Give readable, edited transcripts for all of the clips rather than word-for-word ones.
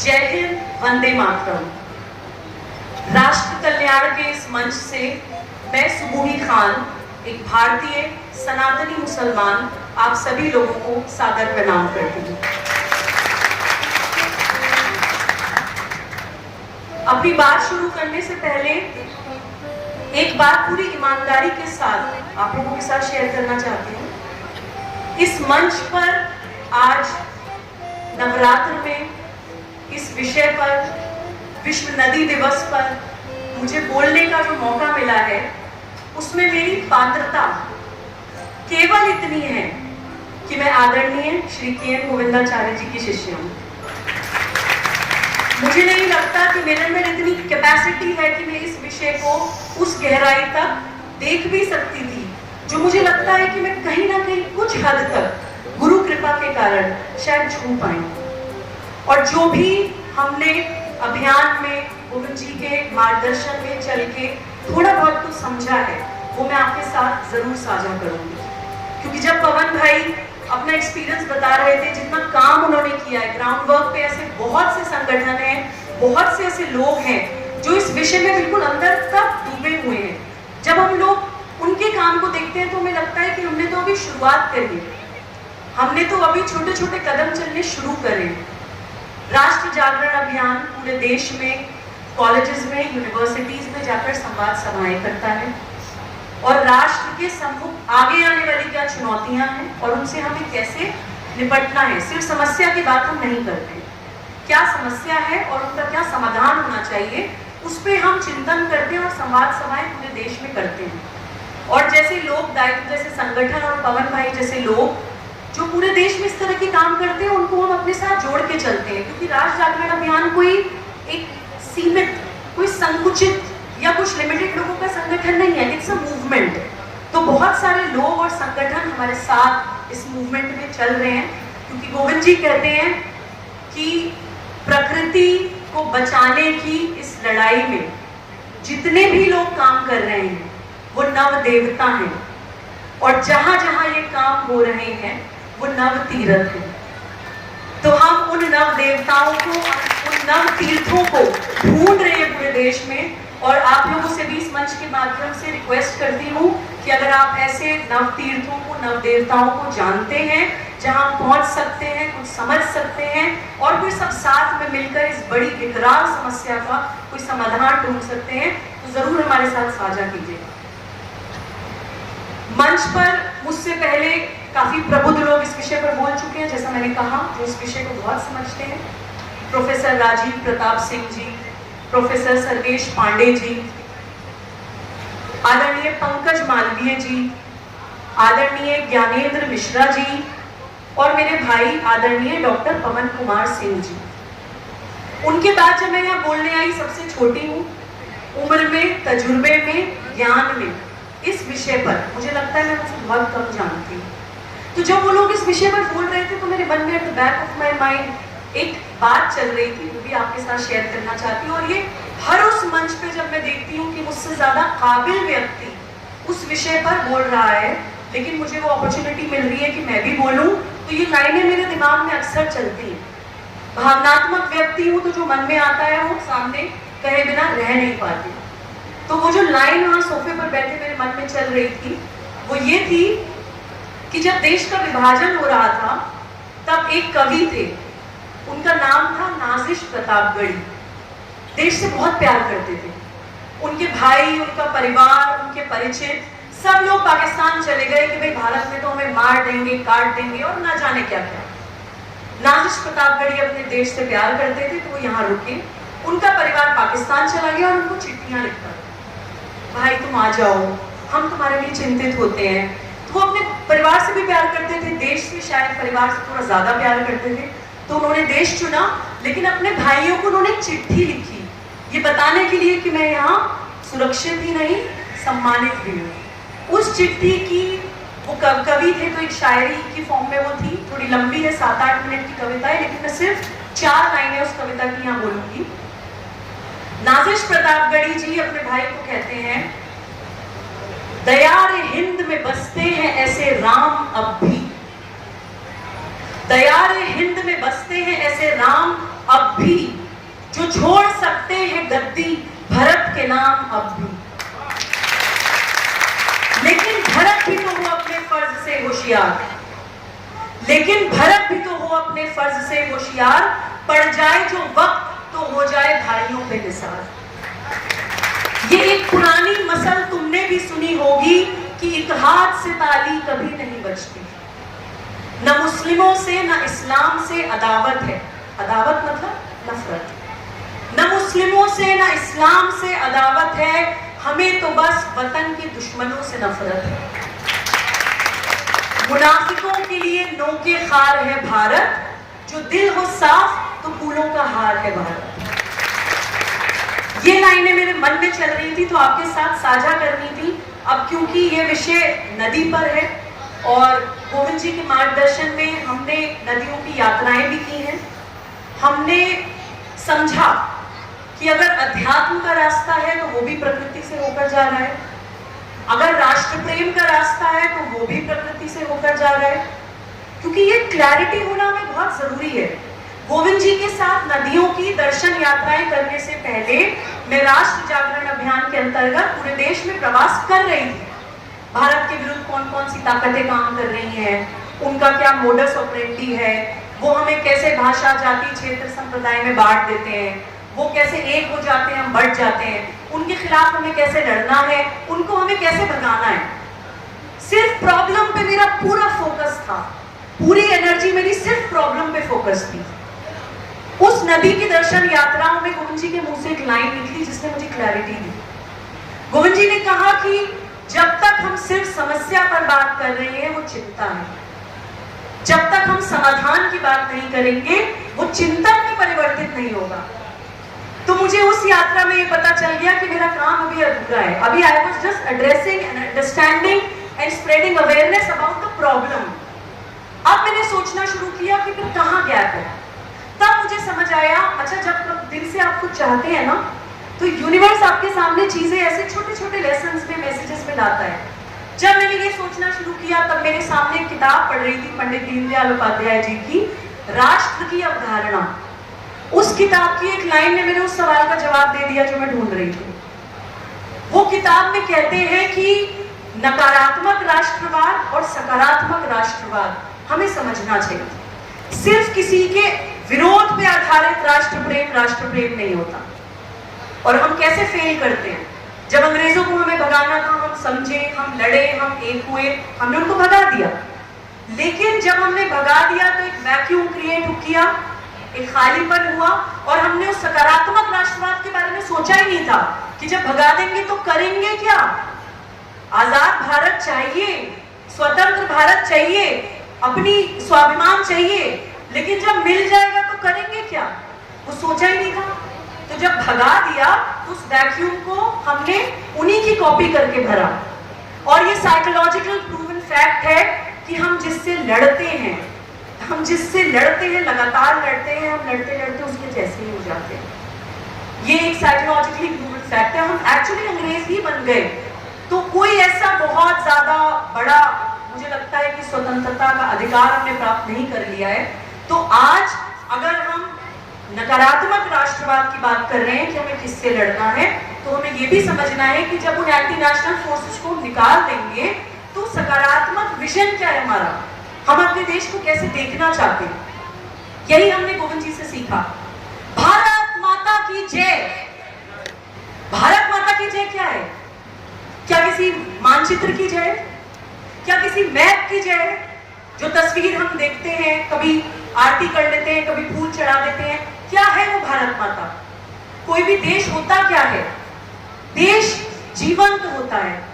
जय हिंद, वंदे मातरम। राष्ट्र कल्याण के इस मंच से मैं सुबूही खान, एक भारतीय सनातनी मुसलमान, आप सभी लोगों को सादर प्रणाम करती हूँ। अपनी बात शुरू करने से पहले एक बात पूरी ईमानदारी के साथ आप लोगों के साथ शेयर करना चाहती हूँ। इस मंच पर आज नवरात्र में इस विषय पर, विश्व नदी दिवस पर मुझे बोलने का जो मौका मिला है, उसमें मेरी पात्रता केवल इतनी है कि मैं आदरणीय श्री के.एन. गोविंदाचार्य जी की शिष्य हूँ। मुझे नहीं लगता कि मेरे में इतनी कैपेसिटी है कि मैं इस विषय को उस गहराई तक देख भी सकती थी, जो मुझे लगता है कि मैं कहीं ना कहीं कुछ हद तक गुरु कृपा के कारण शायद छू पाई। और जो भी हमने अभियान में गोविंद जी के मार्गदर्शन में चल के थोड़ा बहुत कुछ समझा है, वो मैं आपके साथ जरूर साझा करूंगी। क्योंकि जब पवन भाई अपना एक्सपीरियंस बता रहे थे, जितना काम उन्होंने किया है ग्राउंड वर्क पे, ऐसे बहुत से संगठन हैं, बहुत से ऐसे लोग हैं जो इस विषय में बिल्कुल अंदर तक डूबे हुए हैं। जब हम लोग उनके काम को देखते हैं तो हमें लगता है कि हमने तो अभी शुरुआत करी है, हमने तो अभी छोटे छोटे कदम चलने शुरू करे। राष्ट्र जागरण अभियान पूरे देश में कॉलेजेस में, यूनिवर्सिटीज में जाकर संवाद सभाएं करता है और राष्ट्र के सम्मुख आगे आने वाली क्या चुनौतियां हैं और उनसे हमें कैसे निपटना है। सिर्फ समस्या की बात हम नहीं करते, क्या समस्या है और उनका क्या समाधान होना चाहिए, उस पर हम चिंतन करते हैं और संवाद सभाएं पूरे देश में करते हैं। और जैसे लोक दायित्व जैसे संगठन और पवन भाई जैसे लोग जो पूरे देश में इस तरह के काम करते हैं, उनको हम अपने साथ जोड़ के चलते हैं। क्योंकि राष्ट्र जागरण अभियान कोई एक सीमित, कोई संकुचित या कुछ लिमिटेड लोगों का संगठन नहीं है, इट्स अ मूवमेंट। तो बहुत सारे लोग और संगठन हमारे साथ इस मूवमेंट में चल रहे हैं, क्योंकि गोविंद जी कहते हैं कि प्रकृति को बचाने की इस लड़ाई में जितने भी लोग काम कर रहे हैं वो नव देवता हैं, और जहां जहां ये काम हो रहे हैं वो नव तीर्थ है। तो हम उन नव देवताओं को, उन नव तीर्थों को ढूंढ रहे हैं पूरे देश में। और आप लोगों से भी इस मंच के माध्यम से रिक्वेस्ट करती हूँ कि अगर आप ऐसे नव तीर्थों को, नव देवताओं को जानते हैं, जहां पहुंच सकते हैं, कुछ समझ सकते हैं और फिर सब साथ में मिलकर इस बड़ी विकराल समस्या का कोई समाधान ढूंढ सकते हैं, तो जरूर हमारे साथ साझा कीजिएगा। मंच पर मुझसे पहले काफी प्रबुद्ध लोग इस विषय पर बोल चुके हैं, जैसा मैंने कहा, जो इस विषय को बहुत समझते हैं। प्रोफेसर राजीव प्रताप सिंह जी, प्रोफेसर सर्वेश पांडे जी, आदरणीय पंकज मालवीय जी, आदरणीय ज्ञानेंद्र मिश्रा जी और मेरे भाई आदरणीय डॉक्टर पवन कुमार सिंह जी। उनके बाद जब मैं यहाँ बोलने आई, सबसे छोटी हूँ उम्र में, तजुर्बे में, ज्ञान में, इस विषय पर मुझे लगता है मैं उनसे बहुत कम जानती हूँ। तो जब वो लोग इस विषय पर बोल रहे थे तो मेरे मन में at the back of my mind एक बात चल रही थी, वो भी आपके साथ शेयर करना चाहती हूँ। और ये हर उस मंच पे जब मैं देखती हूँ कि मुझसे ज्यादा काबिल व्यक्ति उस विषय पर बोल रहा है, लेकिन मुझे वो अपॉर्चुनिटी मिल रही है कि मैं भी बोलूँ, तो ये लाइनें मेरे दिमाग में अक्सर चलती हैं। भावनात्मक व्यक्ति हूँ तो जो मन में आता है वो सामने कहे बिना रह नहीं पाती। तो वो जो लाइन वहां सोफे पर बैठे मेरे मन में चल रही थी, वो ये थी कि जब देश का विभाजन हो रहा था तब एक कवि थे, उनका नाम था नाजिश प्रतापगढ़ी। देश से बहुत प्यार करते थे, उनके भाई, उनका परिवार, उनके परिचित सब लोग पाकिस्तान चले गए कि भाई भारत में तो हमें मार देंगे, काट देंगे और ना जाने क्या क्या। नाजिश प्रतापगढ़ी अपने देश से प्यार करते थे तो वो यहाँ रुके। उनका परिवार पाकिस्तान चला गया और उनको चिट्ठियां लिखता, भाई तुम आ जाओ, हम तुम्हारे लिए चिंतित होते हैं। तो वो अपने परिवार से भी प्यार करते थे, देश से शायद परिवार से थोड़ा ज्यादा प्यार करते थे, तो उन्होंने देश चुना। लेकिन अपने भाइयों को उन्होंने चिट्ठी लिखी, ये बताने के लिए कि मैं यहाँ सुरक्षित ही नहीं, सम्मानित भी हूँ। उस चिट्ठी की, वो कवि थे तो एक शायरी की फॉर्म में वो थी, थोड़ी लंबी है, 7-8 मिनट की कविता है, लेकिन मैं सिर्फ 4 लाइनें उस कविता की यहाँ बोलूंगी। नाजिश प्रतापगढ़ी जी अपने भाई को कहते हैं, दयारे हिंद में बसते हैं ऐसे राम अब भी, दयारे हिंद में बसते हैं ऐसे राम अब भी, जो छोड़ सकते हैं गद्दी भरत के नाम अब भी। लेकिन भरत भी तो हो अपने फर्ज से होशियार, लेकिन भरत भी तो हो अपने फर्ज से होशियार, पड़ जाए जो वक्त तो हो जाए भाइयों पे निसार। ये एक पुरानी मसल तुमने भी सुनी होगी कि एक हाथ से ताली कभी नहीं बजती। न मुस्लिमों से न इस्लाम से अदावत है, अदावत मतलब नफरत। न मुस्लिमों से न इस्लाम से अदावत है, हमें तो बस वतन के दुश्मनों से नफरत है। मुनाफिकों के लिए नोके खार है भारत, जो दिल हो साफ तो फूलों का हार है भारत। ये लाइनें मेरे मन में चल रही थी तो आपके साथ साझा करनी थी। अब क्योंकि ये विषय नदी पर है और गोविंद जी के मार्गदर्शन में हमने नदियों की यात्राएं भी की हैं, हमने समझा कि अगर अध्यात्म का रास्ता है तो वो भी प्रकृति से होकर जा रहा है, अगर राष्ट्र प्रेम का रास्ता है तो वो भी प्रकृति से होकर जा रहा है। क्योंकि ये क्लैरिटी होना हमें बहुत जरूरी है। गोविंद जी के साथ नदियों की दर्शन यात्राएं करने से पहले मैं राष्ट्र जागरण अभियान के अंतर्गत पूरे देश में प्रवास कर रही थी। भारत के विरुद्ध कौन कौन सी ताकतें काम कर रही हैं, उनका क्या मोडस ऑपरेंडी है, वो हमें कैसे भाषा जाति क्षेत्र संप्रदाय में बांट देते हैं, वो कैसे एक हो जाते हैं, हम बढ़ जाते हैं, उनके खिलाफ हमें कैसे लड़ना है, उनको हमें कैसे भगाना है। सिर्फ प्रॉब्लम पे मेरा पूरा फोकस था, पूरी एनर्जी मेरी सिर्फ प्रॉब्लम पे फोकस थी। उस नदी की दर्शन यात्राओं में गोविंद जी के मुंह से एक लाइन निकली जिसने मुझे क्लैरिटी दी। गोविंद जी ने कहा कि जब तक हम सिर्फ समस्या पर बात कर रहे हैं वो चिंता है, जब तक हम समाधान की बात नहीं करेंगे वो चिंतन में परिवर्तित नहीं होगा। तो मुझे उस यात्रा में ये पता चल गया कि मेरा काम अभी अधूरा है। अभी I was just addressing and understanding and spreading awareness about the problem. अब मैंने सोचना शुरू किया कि फिर कहाँ गैप है। तब मुझे समझ आया, अच्छा जब दिल से आप कुछ चाहते हैं ना तो यूनिवर्स आपके सामने चीजें ऐसे छोटे छोटे लेसन्स में, मैसेजेस में लाता है। जब मैंने ये सोचना शुरू किया तब मेरे सामने एक किताब पढ़ रही थी पंडित दीनदयाल उपाध्याय जी की, राष्ट्र की अवधारणा। उस किताब की एक लाइन ने मेरे उस सवाल का जवाब दे दिया जो मैं ढूंढ रही थी। वो किताब में कहते हैं कि नकारात्मक राष्ट्रवाद और सकारात्मक राष्ट्रवाद हमें समझना चाहिए। सिर्फ किसी के विरोध पे आधारित राष्ट्र प्रेम नहीं होता। और हम कैसे फेल करते हैं, जब अंग्रेजों को हमें भगाना था हम समझे, हम लड़े, हम एक हुए, हमने उनको भगा दिया। लेकिन जब हमने भगा दिया तो एक वैक्यूम क्रिएट किया, एक खालीपन हुआ और हमने उस सकारात्मक राष्ट्रवाद के बारे में सोचा ही नहीं था कि जब भगा देंगे तो करेंगे क्या। आजाद भारत चाहिए, स्वतंत्र भारत चाहिए, अपनी स्वाभिमान चाहिए, लेकिन जब मिल जाएगा तो करेंगे क्या, वो सोचा ही नहीं था। तो जब भगा दिया तो उस वैक्यूम को हमने उन्हीं की कॉपी करके भरा। और ये साइकोलॉजिकल प्रूवन फैक्ट है कि हम जिससे लड़ते हैं, लगातार लड़ते हैं, हम लड़ते लड़ते उसके जैसे ही हो जाते हैं। ये एक साइकोलॉजिकली प्रूवन फैक्ट है। हम एक्चुअली अंग्रेज ही बन गए। तो कोई ऐसा बहुत ज्यादा बड़ा, मुझे लगता है कि स्वतंत्रता का अधिकार हमने प्राप्त नहीं कर लिया है। तो आज अगर हम नकारात्मक राष्ट्रवाद की बात कर रहे हैं कि हमें किससे लड़ना है, तो हमें यह भी समझना है कि जब उन एंटी नेशनल फोर्सेस को निकाल देंगे तो सकारात्मक विजन क्या है हमारा, हम अपने देश को कैसे देखना चाहते हैं। यही हमने गोविंद जी से सीखा। भारत माता की जय। भारत माता की जय क्या है? क्या किसी मानचित्र की जय? क्या किसी मैप की जय? जो तस्वीर हम देखते हैं, कभी आरती कर लेते हैं, कभी फूल चढ़ा देते हैं, क्या है वो भारत माता? कोई भी देश होता क्या है? देश जीवंत होता है।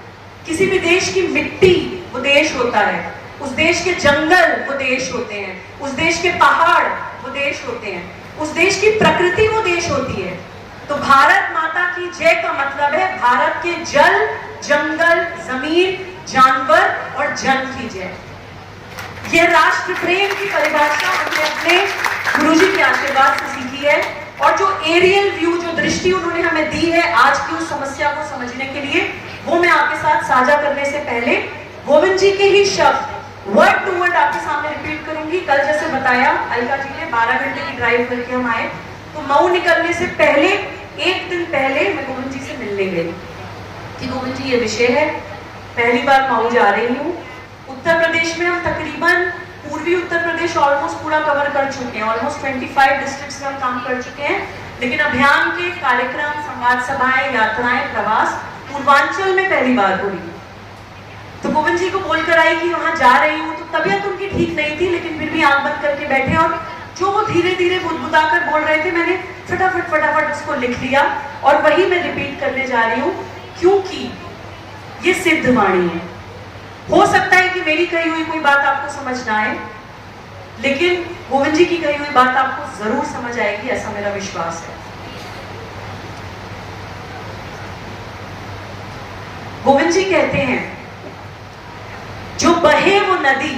किसी भी देश की मिट्टी वो देश होता है, उस देश के जंगल वो देश होते हैं, उस देश के पहाड़ वो देश होते हैं, उस देश की प्रकृति वो देश होती है। तो भारत माता की जय का मतलब है भारत के जल, जंगल, जमीन, जानवर और जन की जय। यह राष्ट्र प्रेम की परिभाषा हमने अपने गुरुजी के आशीर्वाद से सीखी है। और जो एरियल व्यू, जो दृष्टि उन्होंने हमें दी है आज की उस समस्या को समझने के लिए, वो मैं आपके साथ साझा करने से पहले गोविंद जी के ही शब्द वर्ड टू वर्ड आपके सामने रिपीट करूंगी। कल जैसे बताया अलका जी ने 12 घंटे की ड्राइव करके हम आए, तो मऊ निकलने से पहले, एक दिन पहले मैं गोविंद जी से मिलने गई कि गोविंद जी ये विषय है, पहली बार मऊ जा रही हूँ। उत्तर प्रदेश में हम तकरीबन पूर्वी उत्तर प्रदेश ऑलमोस्ट पूरा कवर कर चुके हैं, ऑलमोस्ट 25 डिस्ट्रिक्ट्स में हम काम कर चुके हैं, लेकिन अभियान के कार्यक्रम, संवाद सभाएं, यात्राएं, प्रवास पूर्वांचल में पहली बार हो रही है। तो गोविंद जी को बोलकर आई कि वहां जा रही हूँ, तो तबीयत उनकी ठीक नहीं थी, लेकिन फिर भी आंख बंद करके बैठे और जो वो धीरे धीरे बुदबुदाकर बोल रहे थे, मैंने फटाफट उसको लिख लिया और वही मैं रिपीट करने जा रही हूँ, क्योंकि ये सिद्ध वाणी है। हो सकता है कि मेरी कही हुई कोई बात आपको समझ ना आए, लेकिन गोविंद जी की कही हुई बात आपको जरूर समझ आएगी, ऐसा मेरा विश्वास है। गोविंद जी कहते हैं, जो बहे वो नदी,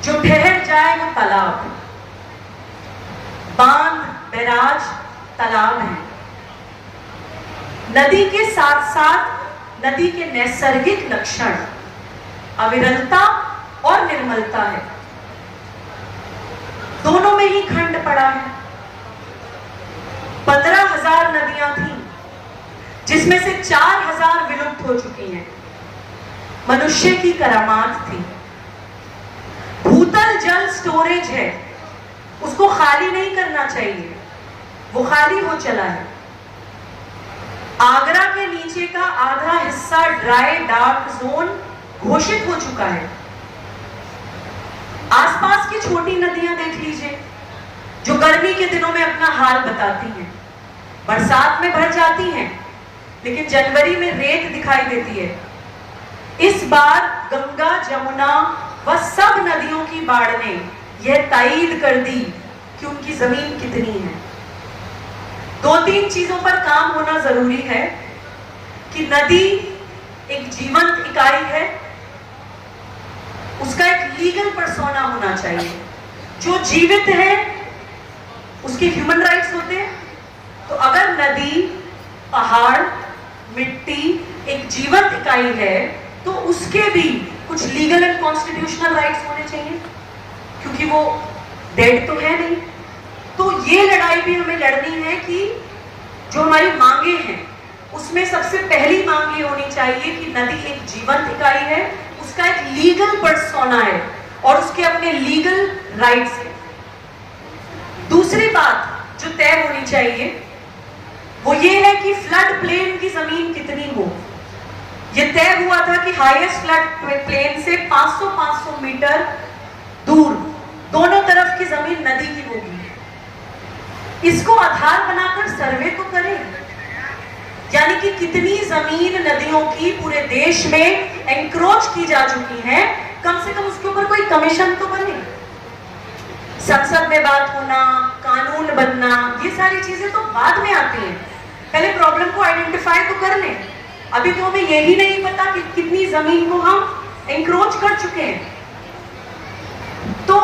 जो ठहर जाए वो तालाब, बांध बैराज तालाब है। नदी के साथ साथ नदी के नैसर्गिक लक्षण अविरलता और निर्मलता है, दोनों में ही खंड पड़ा है। 15,000 नदियां थी, जिसमें से 4,000 विलुप्त हो चुकी हैं। मनुष्य की करामात थी। भूतल जल स्टोरेज है, उसको खाली नहीं करना चाहिए, वो खाली हो चला है। आगरा के नीचे का आधा हिस्सा ड्राई डार्क जोन घोषित हो चुका है। आसपास की छोटी नदियां देख लीजिए, जो गर्मी के दिनों में अपना हाल बताती हैं, बरसात में भर जाती हैं, लेकिन जनवरी में रेत दिखाई देती है। इस बार गंगा, जमुना व सब नदियों की बाढ़ ने यह तायीद कर दी कि उनकी जमीन कितनी है। 2-3 चीजों पर काम होना जरूरी है कि नदी एक जीवंत इकाई है, उसका एक लीगल पर्सोना होना चाहिए। जो जीवित है उसके ह्यूमन राइट्स होते हैं, तो अगर नदी, पहाड़, मिट्टी एक जीवंत इकाई है तो उसके भी कुछ लीगल एंड कॉन्स्टिट्यूशनल राइट्स होने चाहिए, क्योंकि वो डेड तो है नहीं। तो ये लड़ाई भी हमें लड़नी है कि जो हमारी मांगे हैं उसमें सबसे पहली मांग ये होनी चाहिए कि नदी एक जीवंत इकाई है, उसका एक लीगल पर्सोना है और उसके अपने लीगल राइट्स हैं। दूसरी बात जो तय होनी चाहिए वो ये है कि फ्लड प्लेन की जमीन कितनी हो। ये तय हुआ था कि हाईएस्ट फ्लड प्लेन से 500 मीटर दूर दोनों तरफ की जमीन नदी की होगी। इसको आधार बनाकर सर्वे तो करें, यानी कि कितनी जमीन नदियों की पूरे देश में एंक्रोच की जा चुकी है, कम से कम उसके ऊपर कोई कमीशन तो बने। संसद में बात होना, कानून बनना, ये सारी चीजें तो बाद में आती हैं। पहले प्रॉब्लम को आइडेंटिफाई तो कर लें। अभी तो हमें यही नहीं पता कि कितनी जमीन को हम एंक्रोच कर चुके हैं। तो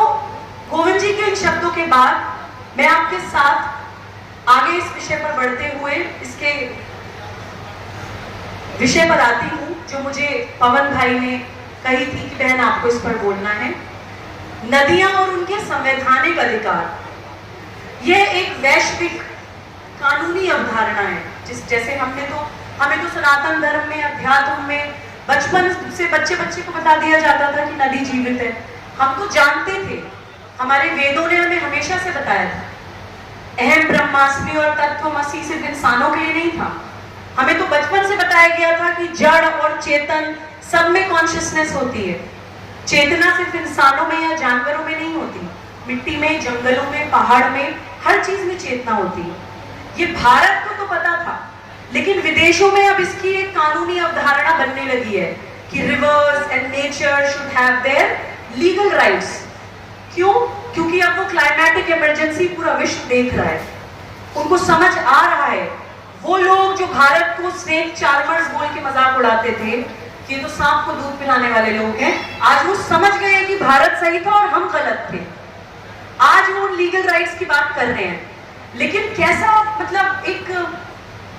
गोविंद जी के इन शब्दों के बाद मैं आपके साथ आगे इस विषय पर बढ़ते हुए इसके विषय पर आती हूं, जो मुझे पवन भाई ने कही थी कि बहन आपको इस पर बोलना है। नदियां और उनके संवैधानिक अधिकार, यह एक वैश्विक कानूनी अवधारणा है। जैसे हमें तो सनातन धर्म में, अध्यात्म में बचपन से बच्चे को बता दिया जाता था कि नदी जीवित है। हम तो जानते थे, हमारे वेदों ने हमें हमेशा से बताया था। अहम ब्रह्मास्मि और तत्वमसि सिर्फ इंसानों के लिए नहीं था, हमें तो बचपन से बताया गया था कि जड़ और चेतन सब में कॉन्शियसनेस होती है। चेतना सिर्फ इंसानों में या जानवरों में नहीं होती, मिट्टी में, जंगलों में, पहाड़ में, हर चीज में चेतना होती है। ये भारत को तो पता था, लेकिन विदेशों में अब इसकी एक कानूनी अवधारणा बनने लगी है कि reverse and nature should have their legal rights. क्यों? क्योंकि अब वो क्लाइमेटिक इमरजेंसी पूरा विश्व देख रहा है, उनको समझ आ रहा है। वो लोग जो भारत को स्नेक चार्मर्स बोल के मजाक उड़ाते थे कि ये तो सांप को दूध पिलाने वाले लोग हैं, आज वो समझ गए कि भारत सही था और हम गलत थे। आज वो लीगल राइट्स की बात कर रहे हैं। लेकिन कैसा, मतलब एक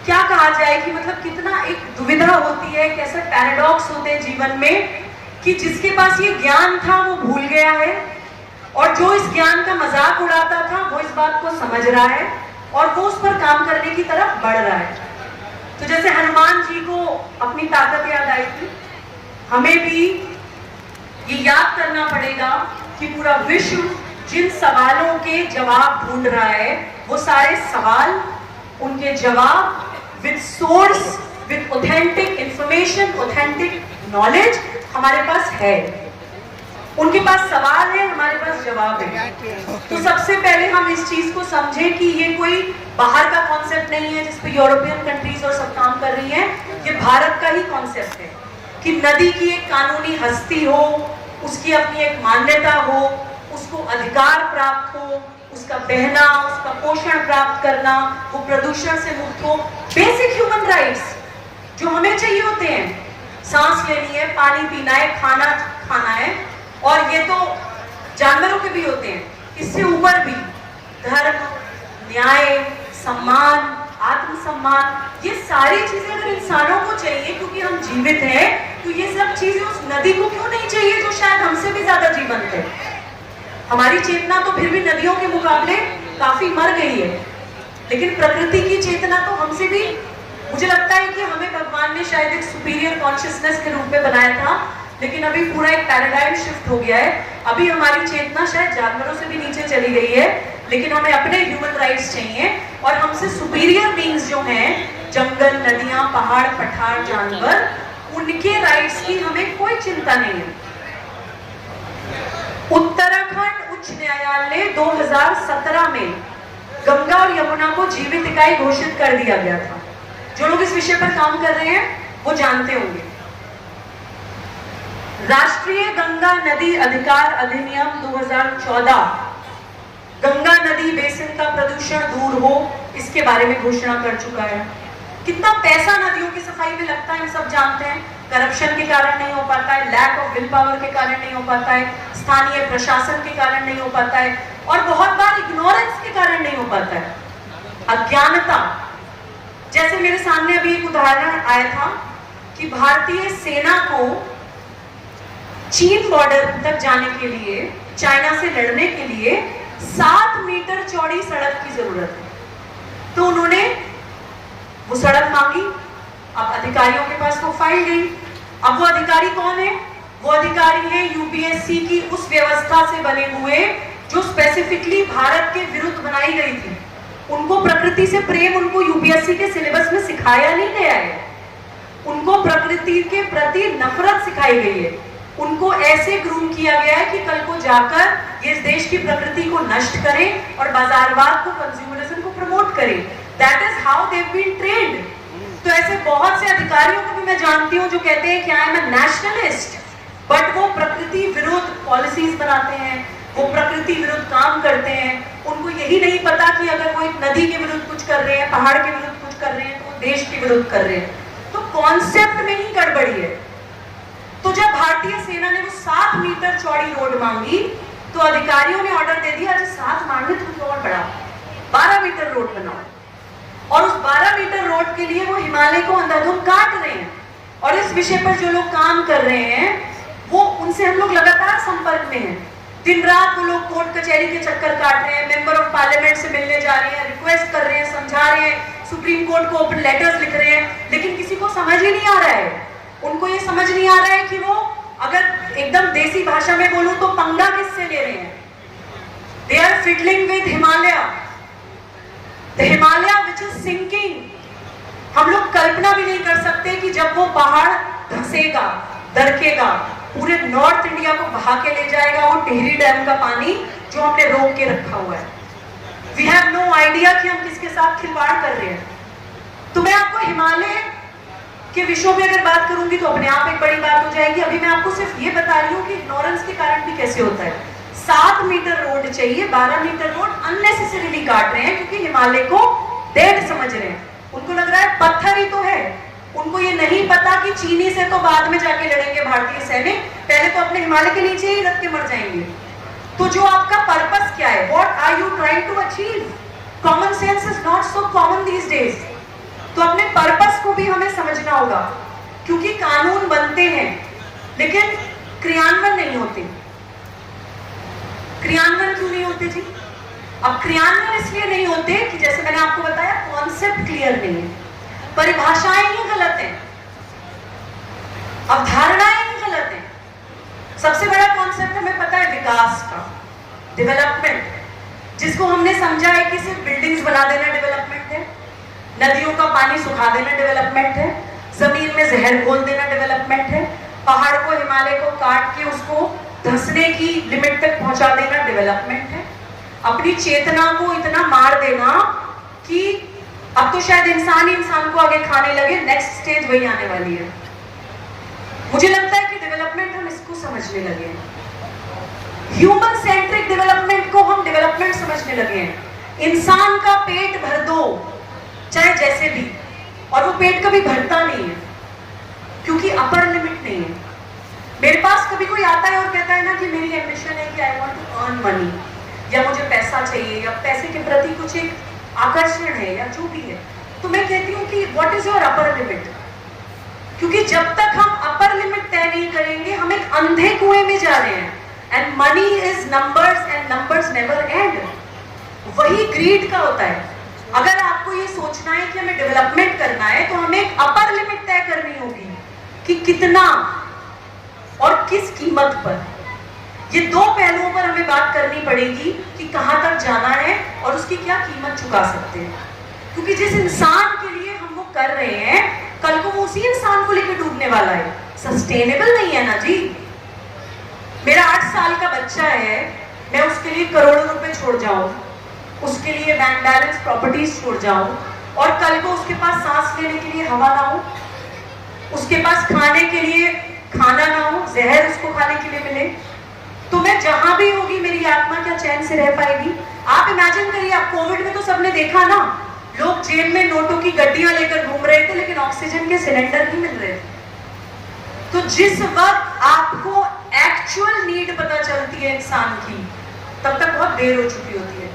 क्या कहा जाए कि मतलब कितना एक दुविधा होती है, कैसे पैराडॉक्स होते हैं जीवन में कि जिसके पास ये ज्ञान था वो भूल गया है और जो इस ज्ञान का मजाक उड़ाता था वो इस बात को समझ रहा है और वो उस पर काम करने की तरफ बढ़ रहा है। तो जैसे हनुमान जी को अपनी ताकत याद आई थी, हमें भी ये याद करना पड़ेगा कि पूरा विश्व जिन सवालों के जवाब ढूंढ रहा है, वो सारे सवाल, उनके जवाब with source, with authentic information, authentic knowledge हमारे पास है। उनके पास सवाल है, हमारे पास जवाब है। तो सबसे पहले हम इस चीज को समझें कि ये कोई बाहर का कॉन्सेप्ट नहीं है जिस पे यूरोपियन कंट्रीज और सब काम कर रही हैं, ये भारत का ही कॉन्सेप्ट है कि नदी की एक कानूनी हस्ती हो, उसकी अपनी एक मान्यता हो, उसको अधिकार प्राप्त हो, उसका बहना, उसका पोषण प्राप्त करना, वो प्रदूषण से मुक्त हो। बेसिक ह्यूमन राइट्स जो हमें चाहिए होते हैं, सांस लेनी है, पानी पीना है, खाना खाना है, और ये तो जानवरों के भी होते हैं। इससे ऊपर भी धर्म, न्याय, सम्मान, आत्मसम्मान, ये सारी चीजें अगर इंसानों को चाहिए क्योंकि हम जीवित हैं, तो ये सब चीजें उस नदी को क्यों नहीं चाहिए जो शायद हमसे भी ज्यादा जीवंत है। हमारी चेतना तो फिर भी नदियों के मुकाबले काफी मर गई है, लेकिन प्रकृति की चेतना तो हमसे भी, मुझे लगता है कि हमें भगवान ने शायद एक सुपीरियर कॉन्शियसनेस के रूप में बनाया था, लेकिन अभी पूरा एक पैराडाइम शिफ्ट हो गया है। अभी हमारी चेतना शायद जानवरों से भी नीचे चली गई है, लेकिन हमें अपने ह्यूमन राइट्स चाहिए, और हमसे सुपीरियर बीइंग्स जो हैं, जंगल, नदियां, पहाड़, पठार, जानवर, उनके राइट्स की हमें कोई चिंता नहीं है। उत्तराखंड उच्च न्यायालय 2017 में गंगा और यमुना को जीवित इकाई घोषित कर दिया गया था। जो लोग इस विषय पर काम कर रहे हैं वो जानते होंगे। राष्ट्रीय गंगा नदी अधिकार अधिनियम 2014 गंगा नदी बेसिन का प्रदूषण दूर हो, इसके बारे में घोषणा कर चुका है। कितना पैसा नदियों की सफाई में लगता है हम सब जानते हैं। करप्शन के कारण नहीं हो पाता है, लैक ऑफ विल पावर के कारण नहीं हो पाता है, स्थानीय प्रशासन के कारण नहीं हो पाता है, और बहुत बार इग्नोरेंस के कारण नहीं हो पाता है, अज्ञानता। जैसे मेरे सामने अभी एक उदाहरण आया था कि भारतीय सेना को चीन बॉर्डर तक जाने के लिए, चाइना से लड़ने के लिए 7 मीटर चौड़ी सड़क की जरूरत है। तो उन्होंने वो सड़क मांगी, अब अधिकारियों के पास वो फाइल गई। अब वो अधिकारी कौन है? वो अधिकारी है यूपीएससी की उस व्यवस्था से बने हुए जो स्पेसिफिकली भारत के विरुद्ध बनाई गई थी। उनको प्रकृति से प्रेम, उनको यूपीएससी के सिलेबस में सिखाया नहीं गया है। उनको प्रकृति के प्रति नफरत सिखाई गई है। उनको ऐसे ग्रूम किया गया है कि कल को जाकर ये इस देश की प्रकृति को नष्ट करें और बाजारवाद को, कंज्यूमरिज्म को प्रमोट करें। That is how they have been trained. तो ऐसे बहुत से अधिकारियों को भी मैं जानती हूँ जो कहते हैं कि I am a nationalist, but वो प्रकृति विरुद्ध पॉलिसीज बनाते हैं, वो प्रकृति विरुद्ध काम करते हैं। उनको यही नहीं पता कि अगर वो एक नदी के विरुद्ध कुछ कर रहे हैं, पहाड़ के विरुद्ध कुछ कर रहे हैं, तो वो देश के विरुद्ध कर रहे हैं। तो कॉन्सेप्ट में ही गड़बड़ी है। तो जब भारतीय सेना ने वो 7 मीटर चौड़ी रोड मांगी, तो अधिकारियों ने ऑर्डर दे दिया, जो 7 मांगे तो और बड़ा 12 मीटर रोड बनाओ। और उस 12 मीटर रोड के लिए वो हिमालय को अंधाधुंध काट रहे हैं। और इस विषय पर जो लोग काम कर रहे हैं, वो उनसे हम लोग लगातार संपर्क में हैं। दिन रात वो लोग कोर्ट कचहरी के चक्कर काट रहे हैं, मेंबर ऑफ पार्लियामेंट से मिलने जा रहे हैं, रिक्वेस्ट कर रहे हैं, समझा रहे हैं, सुप्रीम कोर्ट को ओपन लेटर्स लिख रहे हैं, लेकिन किसी को समझ ही नहीं आ रहा है। उनको ये समझ नहीं आ रहा है कि वो, अगर एकदम देसी भाषा में बोलूं तो, पंगा किससे ले रहे हैं। They are fiddling with Himalaya, the Himalaya which is sinking. हम लोग कल्पना भी नहीं कर सकते कि जब वो पहाड़ धंसेगा, दरकेगा, पूरे नॉर्थ इंडिया को बहा के ले जाएगा वो टिहरी डैम का पानी जो हमने रोक के रखा हुआ है। वी हैव नो आइडिया कि हम किसके साथ खिलवाड़ कर रहे हैं। तो मैं आपको हिमालय के विषयों में अगर बात करूंगी तो अपने आप एक बड़ी बात हो जाएगी। अभी मैं आपको सिर्फ ये बता रही हूँ कि इग्नोरेंस के कारण भी कैसे होता है। 7 मीटर रोड चाहिए, 12 मीटर रोड अननेसेसरीली काट रहे हैं क्योंकि हिमालय को डेड समझ रहे हैं। उनको लग रहा है पत्थर ही तो है। उनको ये नहीं पता कि चीनी से तो बाद में जाके लड़ेंगे भारतीय सैनिक, पहले तो अपने हिमालय के नीचे ही रख के मर जाएंगे। तो जो आपका पर्पस क्या है, what are you trying to achieve? Common sense is not so common these days. तो अपने पर्पस को भी हमें समझना होगा, क्योंकि कानून बनते हैं लेकिन क्रियान्वयन नहीं होते। क्रियान्वयन क्यों नहीं होते जी? अब क्रियान्वयन इसलिए नहीं होते कि जैसे मैंने आपको बताया कॉन्सेप्ट क्लियर नहीं है, परिभाषाएं ही गलत हैं, अवधारणाएं ही गलत हैं। सबसे बड़ा कॉन्सेप्ट हमें पता है विकास का, डेवलपमेंट, जिसको हमने समझा है कि सिर्फ बिल्डिंग्स बना देना डेवलपमेंट है, नदियों का पानी सुखा देना डेवलपमेंट है, जमीन में जहर घोल देना डेवलपमेंट है, पहाड़ को हिमालय को काट के उसको धंसने की लिमिट तक पहुंचा देना डेवलपमेंट है, अपनी चेतना को इतना मार देना कि अब तो शायद इंसान ही इंसान को आगे खाने लगे, नेक्स्ट स्टेज वही आने वाली है। मुझे लगता है कि डेवलपमेंट हम इसको समझने लगे हैं, ह्यूमन सेंट्रिक डेवलपमेंट को हम डेवलपमेंट समझने लगे हैं। इंसान का पेट भर दो चाहे जैसे भी, और वो पेट कभी भरता नहीं है क्योंकि अपर लिमिट नहीं है। मेरे पास कभी कोई आता है और कहता है ना कि मेरी एम्बिशन है कि I want to earn money, या मुझे पैसा चाहिए, या पैसे के प्रति कुछ एक आकर्षण है या जो भी है, तो मैं कहती हूँ कि what is your upper limit? क्योंकि जब तक हम अपर लिमिट तय नहीं करेंगे हम एक अंधे कुएं में जा रहे हैं। And money is numbers and numbers never and. वही ग्रीड का होता है। अगर आपको ये सोचना है कि हमें डेवलपमेंट करना है तो हमें एक अपर लिमिट तय करनी होगी कि कितना और किस कीमत पर। ये दो पहलुओं पर हमें बात करनी पड़ेगी कि कहां तक जाना है और उसकी क्या कीमत चुका सकते हैं। क्योंकि जिस इंसान के लिए हम वो कर रहे हैं कल को वो उसी इंसान को लेकर डूबने वाला है। सस्टेनेबल नहीं है ना जी। मेरा 8 साल का बच्चा है, मैं उसके लिए करोड़ों रुपए छोड़ जाऊं, उसके लिए बैंक बैलेंस प्रॉपर्टीज छोड़ जाऊं, और कल को उसके पास सांस लेने के लिए हवा ना हो, उसके पास खाने के लिए खाना ना हो, जहर उसको खाने के लिए मिले, तो मैं जहां भी होगी मेरी आत्मा क्या चैन से रह पाएगी? आप इमेजिन करिए, आप कोविड में तो सबने देखा ना, लोग जेब में नोटों की गड्डियां लेकर घूम रहे थे लेकिन ऑक्सीजन के सिलेंडर नहीं मिल रहे थे। तो जिस वक्त आपको एक्चुअल नीड पता चलती है इंसान की, तब तक बहुत देर हो चुकी होती है।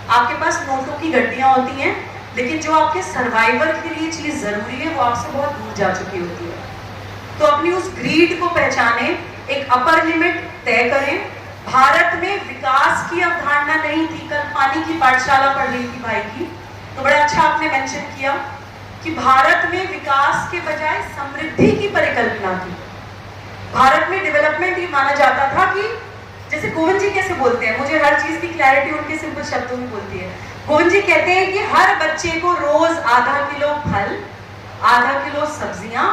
आपके पास नोटों की गड्डियां होती हैं लेकिन जो आपके सर्वाइवल के लिए चीज जरूरी है वो आपसे बहुत दूर जा चुकी होती है। तो अपनी उस ग्रीड को पहचाने, एक अपर लिमिट तय करें। भारत में विकास की अवधारणा नहीं थी। कल पानी की पाठशाला पढ़ रही थी भाई की, तो बड़ा अच्छा आपने मेंशन किया कि भारत में विकास के बजाय समृद्धि की परिकल्पना थी। भारत में डेवलपमेंट ये माना जाता था कि जैसे गोविंद जी कैसे बोलते हैं, मुझे हर चीज की क्लैरिटी उनके सिंपल शब्दों में बोलती है। गोविंद जी कहते हैं कि हर बच्चे को रोज आधा किलो फल, आधा किलो सब्जियां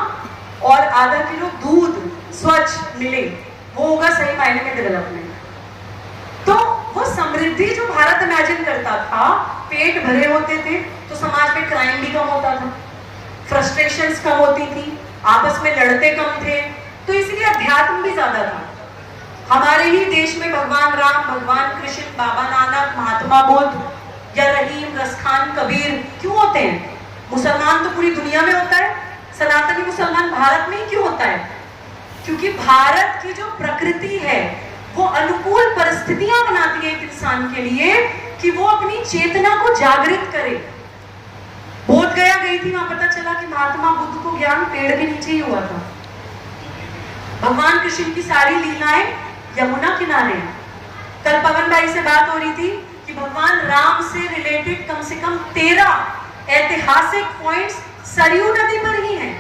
और आधा किलो दूध स्वच्छ मिले, वो होगा सही मायने में डेवलपमेंट। तो वो समृद्धि जो भारत इमेजिन करता था, पेट भरे होते थे तो समाज में क्राइम भी कम होता था, फ्रस्ट्रेशंस कम होती थी, आपस में लड़ते कम थे, तो इसलिए अध्यात्म भी ज्यादा था। हमारे ही देश में भगवान राम, भगवान कृष्ण, बाबा नानक, महात्मा बुद्ध या रहीम, रसखान, कबीर क्यों होते हैं? मुसलमान तो पूरी दुनिया में होता है, सनातनी मुसलमान भारत में ही क्यों होता है? क्योंकि भारत की जो प्रकृति है वो अनुकूल परिस्थितियां बनाती है एक इंसान के लिए कि वो अपनी चेतना को जागृत करे। बोध गया गई थी, वहां पता चला कि महात्मा बुद्ध को ज्ञान पेड़ के नीचे ही हुआ था। भगवान कृष्ण की सारी लीलाएं यमुना किनारे। कल पवन भाई से बात हो रही थी कि भगवान राम से रिलेटेड कम से कम 13 ऐतिहासिक पॉइंट्स सरयू नदी पर ही हैं।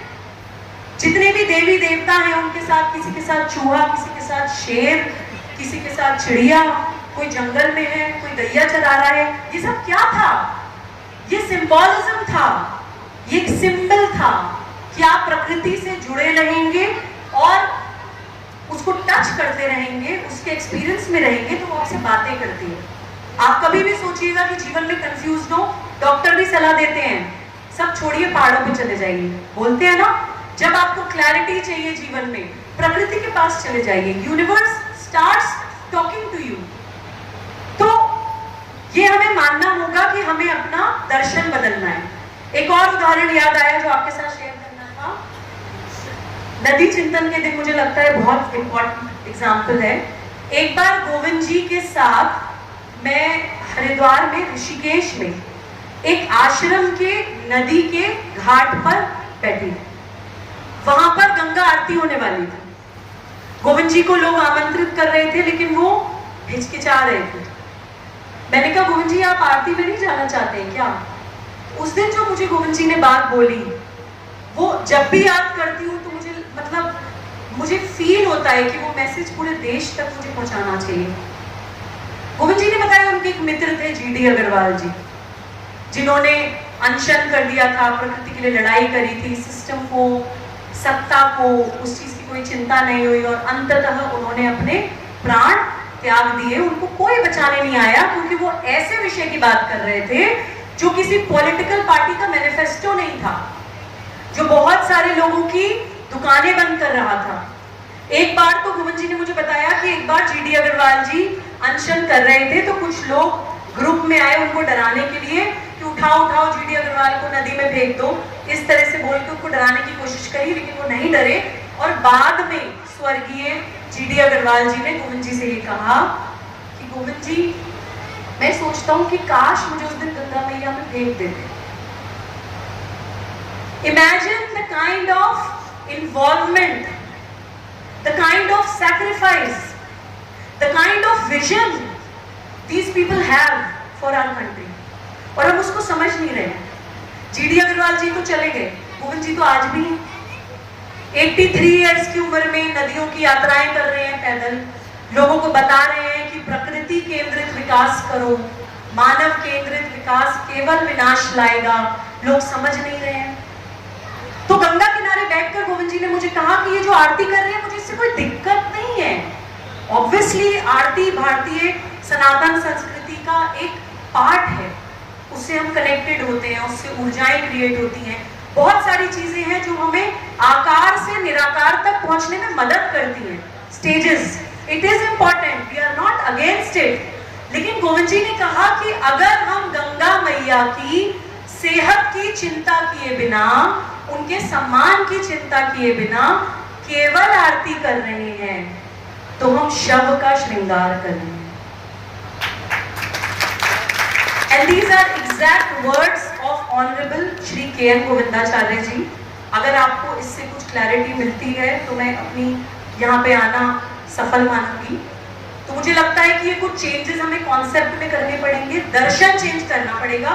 जितने भी देवी देवता हैं उनके साथ, किसी के साथ चूहा, किसी के साथ शेर, किसी के साथ चिड़िया, कोई जंगल में है, कोई गैया चरा रहा है। ये सब क्या था? ये सिंबोलिज्म था, ये एक सिंबल था कि आप प्रकृति से जुड़े रहेंगे और उसको टच करते रहेंगे, उसके एक्सपीरियंस में रहेंगे तो वो आपसे बातें करती है। आप कभी भी सोचिएगा कि जीवन में कंफ्यूज हो, डॉक्टर भी सलाह देते हैं सब छोड़िए, पहाड़ों पे चले जाइए, बोलते हैं ना। जब आपको क्लैरिटी चाहिए जीवन में, प्रकृति के पास चले जाइए, universe starts talking to you. तो ये हमें मानना होगा कि हमें अपना दर्शन बदलना है। एक और उदाहरण याद आया जो आपके साथ शेयर करना था। नदी चिंतन के दिन मुझे लगता है बहुत इंपॉर्टेंट एग्जाम्पल है। एक बार गोविंद जी के साथ मैं हरिद्वार में, ऋषिकेश में एक आश्रम के नदी के घाट पर बैठी थी। वहां पर गंगा आरती होने वाली थी। गोविंद जी को लोग आमंत्रित कर रहे थे लेकिन वो हिचकिचा रहे थे। मैंने कहा गोविंद जी आप आरती में नहीं जाना चाहते हैं क्या? उस दिन जो मुझे गोविंद जी ने बात बोली, वो जब भी याद करती हूँ तो मुझे मतलब मुझे फील होता है कि वो मैसेज पूरे देश तक मुझे पहुंचाना चाहिए। गोविंद जी ने बताया उनके एक मित्र थे GD अग्रवाल जी, जिन्होंने अनशन कर दिया था, प्रकृति के लिए लड़ाई करी थी, सिस्टम को, सत्ता को, उस चीज की कोई चिंता नहीं हुई और अंततः उन्होंने अपने प्राण त्याग दिए। उनको कोई बचाने नहीं आया क्योंकि वो ऐसे विषय की बात कर रहे थे जो किसी पॉलिटिकल पार्टी का मैनिफेस्टो नहीं था, जो बहुत सारे लोगों की दुकानें बंद कर रहा था। एक बार तो गोविंद जी ने मुझे बताया कि एक बार GD अग्रवाल जी अनशन कर रहे थे तो कुछ लोग ग्रुप में आए उनको डराने के लिए कि उठाओ उठाओ GD अग्रवाल को नदी में फेंक दो, इस तरह से बोल के उनको डराने की कोशिश करी, लेकिन वो नहीं डरे। और बाद में स्वर्गीय GD अग्रवाल जी ने गोविंद जी से ये कहा कि गोविंद जी मैं सोचता हूं कि काश मुझे उस दिन गंगा मैया में फेंक देते। Imagine the kind of involvement, the kind of sacrifice, the kind of vision these people have for our country, और हम उसको समझ नहीं रहे हैं। GD अग्रवाल जी तो चले गए, गोविंद जी तो आज भी 83 इयर्स की उम्र में नदियों की यात्राएं कर रहे हैं पैदल, लोगों को बता रहे हैं कि प्रकृति केंद्रित विकास करो, मानव केंद्रित विकास केवल विनाश लाएगा। लोग समझ नहीं रहे हैं। तो गंगा किनारे बैठकर गोविंद जी ने मुझे कहा कि ये जो आरती कर रहे हैं मुझे इससे कोई दिक्कत नहीं है। ऑब्वियसली आरती भारतीय सनातन संस्कृति का एक पार्ट है, उससे हम कनेक्टेड होते हैं, उससे ऊर्जाएं क्रिएट होती हैं, बहुत सारी चीजें हैं जो हमें आकार से निराकार तक पहुंचने में मदद करती हैं। Stages, it is important, we are not against it. लेकिन गोविंद जी ने कहा कि अगर हम गंगा मैया की सेहत की चिंता किए बिना, उनके सम्मान की चिंता किए बिना केवल आरती कर रहे हैं तो हम शव का श्रृंगार कर रहे हैं। And these are exact words of Honorable Shri KN Govindacharya जी। अगर आपको इससे कुछ क्लैरिटी मिलती है तो मैं अपनी यहाँ पे आना सफल मानूंगी। तो मुझे लगता है कि ये कुछ चेंजेस हमें कॉन्सेप्ट में करने पड़ेंगे, दर्शन चेंज करना पड़ेगा।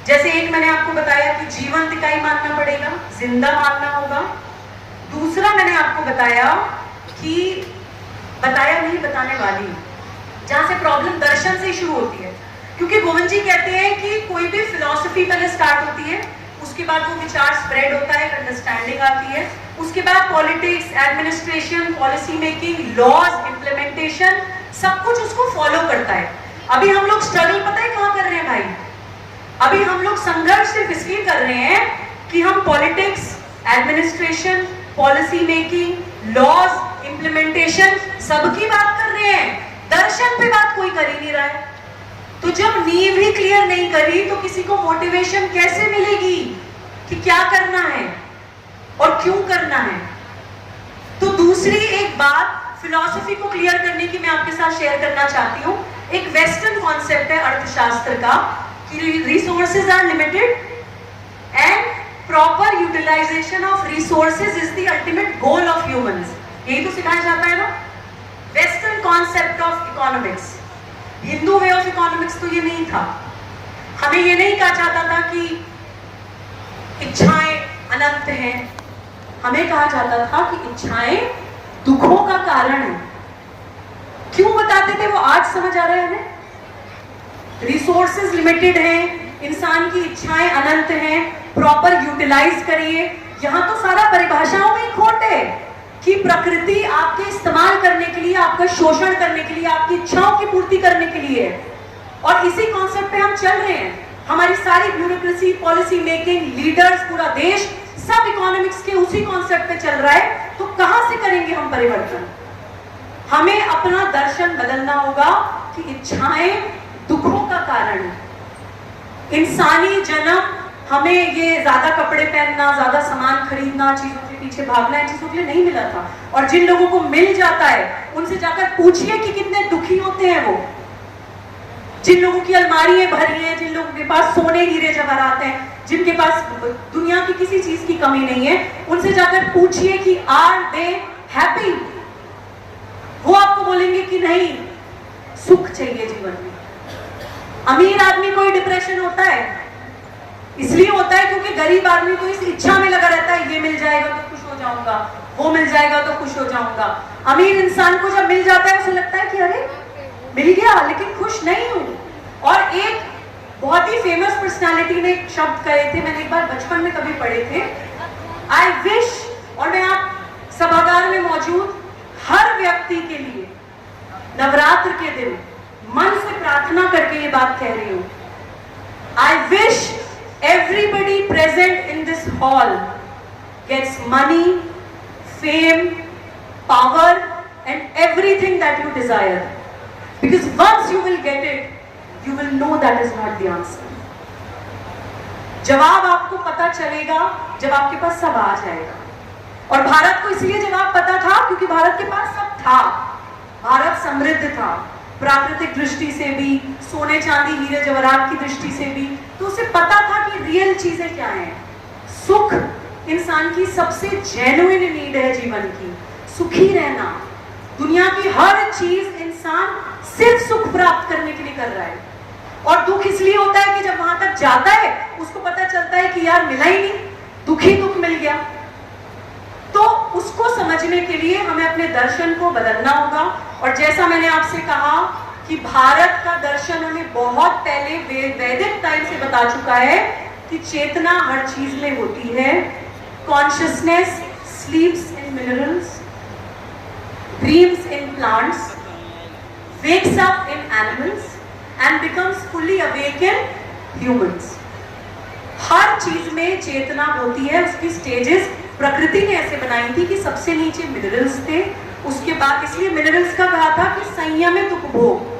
जैसे एक मैंने आपको बताया कि जीवन इकाई मानना पड़ेगा, जिंदा मानना होगा। दूसरा मैंने आपको बताया कि बताया नहीं बताने वाली, जहां से प्रॉब्लम दर्शन से ही शुरू होती है। क्योंकि गोविंद जी कहते हैं कि कोई भी फिलॉसफी पहले स्टार्ट होती है, उसके बाद वो विचार स्प्रेड होता है, अंडरस्टैंडिंग आती है, उसके बाद politics, administration, policy making, laws, implementation, सब कुछ उसको फॉलो करता है। अभी हम लोग स्ट्रगल पता है कहाँ कर रहे हैं भाई? अभी हम लोग संघर्ष सिर्फ इसलिए कर रहे हैं कि हम politics, administration, policy making, laws, implementation सबकी बात कर रहे हैं, दर्शन पे बात कोई कर ही नहीं रहा है। तो जब नींव ही क्लियर नहीं करी तो किसी को मोटिवेशन कैसे मिलेगी कि क्या करना है और क्यों करना है? तो दूसरी एक बात फिलॉसफी को क्लियर करने की मैं आपके साथ शेयर करना चाहती हूँ। एक वेस्टर्न कॉन्सेप्ट है अर्थशास्त्र का कि resources are limited and proper utilization of resources is the ultimate goal of humans. यही तो सिखाया जाता है ना, western concept of economics. Hindu way of economics तो ये नहीं था। हमें ये नहीं कहा जाता था कि इच्छाएं अनंत हैं, हमें कहा जाता था कि इच्छाएं दुखों का कारण है। क्यों बताते थे वो आज समझ आ रहा है हमें। रिसोर्सेज लिमिटेड हैं, इंसान की इच्छाएं अनंत हैं, प्रॉपर यूटिलाइज करिए। यहां तो सारा परिभाषाओं में खोट है कि प्रकृति आपके इस्तेमाल करने के लिए, आपका शोषण करने के लिए, आपकी इच्छाओं की पूर्ति करने के लिए है। और इसी कॉन्सेप्ट पे हम चल रहे हैं। हमारी सारी ब्यूरोक्रेसी, पॉलिसी मेकिंग, लीडर्स, पूरा देश सब इकोनॉमिक्स के उसी कॉन्सेप्ट पे चल रहा है। तो कहां से करेंगे हम परिवर्तन? हमें अपना दर्शन बदलना होगा कि इच्छाएं दुखों का कारण है। इंसानी जन्म हमें ये ज्यादा कपड़े पहनना, ज्यादा सामान खरीदना, चीजों के पीछे भागना, इन चीजों के लिए नहीं मिला था। और जिन लोगों को मिल जाता है उनसे जाकर पूछिए कि कितने दुखी होते हैं वो। जिन लोगों की अलमारियां भरी हैं, जिन लोगों के पास सोने हीरे जवाहरात हैं, जिनके पास दुनिया की किसी चीज की कमी नहीं है, उनसे जाकर पूछिए कि आर दे हैप्पी। वो आपको बोलेंगे कि नहीं, सुख चाहिए जीवन में। अमीर आदमी को ही डिप्रेशन होता है, इसलिए होता है क्योंकि गरीब आदमी तो इस इच्छा में लगा रहता है, ये मिल जाएगा तो खुश हो जाऊंगा, वो मिल जाएगा तो खुश हो जाऊंगा। अमीर इंसान को जब मिल जाता है उसे लगता है कि अरे मिल गया लेकिन खुश नहीं हूं। और एक बहुत ही फेमस पर्सनालिटी ने एक शब्द कहे थे, मैंने एक बार बचपन में कभी पढ़े थे, आई विश, और मैं आप सभागार में मौजूद हर व्यक्ति के लिए नवरात्र के दिन मन से प्रार्थना करके ये बात कह रही हूं, I wish everybody present in this hall gets money, fame, power and everything that you desire, because once you will get it you will know that is not the answer. जवाब आपको पता चलेगा जब आपके पास सब आ जाएगा। और भारत को इसलिए जवाब पता था क्योंकि भारत के पास सब था। भारत समृद्ध था, प्राकृतिक दृष्टि से भी, सोने चांदी हीरे जवाहरात की दृष्टि से भी, तो उसे पता था कि रियल चीजें क्या हैं। सुख इंसान की सबसे जेन्युइन नीड है जीवन की, सुखी रहना। दुनिया की हर चीज इंसान सिर्फ सुख प्राप्त करने के लिए कर रहा है, और दुख इसलिए होता है कि जब वहां तक जाता है उसको पता चलता है कि यार मिला ही नहीं, दुखी दुख मिल गया। तो उसको समझने के लिए हमें अपने दर्शन को बदलना होगा। और जैसा मैंने आपसे कहा कि भारत का दर्शन हमें बहुत पहले वैदिक टाइम से बता चुका है कि चेतना हर चीज में होती है। Consciousness स्लीप्स in minerals, dreams in plants, wakes up in animals and becomes fully awake in humans. हर चीज में चेतना होती है, उसकी स्टेजेस प्रकृति ने ऐसे बनाई थी कि सबसे नीचे मिनरल्स थे, उसके बाद, इसलिए मिनरल्स का कहा था कि संयमित उपभोग।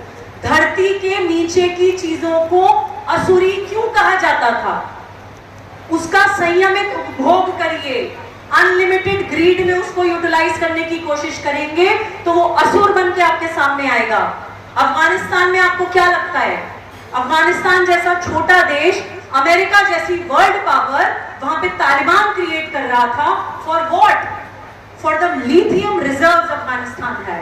धरती के नीचे की चीजों को असुरी क्यों कहा जाता था? उसका संयमित उपभोग करिए, अनलिमिटेड ग्रीड में उसको यूटिलाइज करने की कोशिश करेंगे तो वो असुर बन के आपके सामने आएगा। अफगानिस्तान में आपको क्या लगता है? अफगानिस्तान जैसा छोटा देश, अमेरिका जैसी वर्ल्ड पावर वहां पे तालिबान क्रिएट कर रहा था। For what? For the lithium reserves Afghanistan है।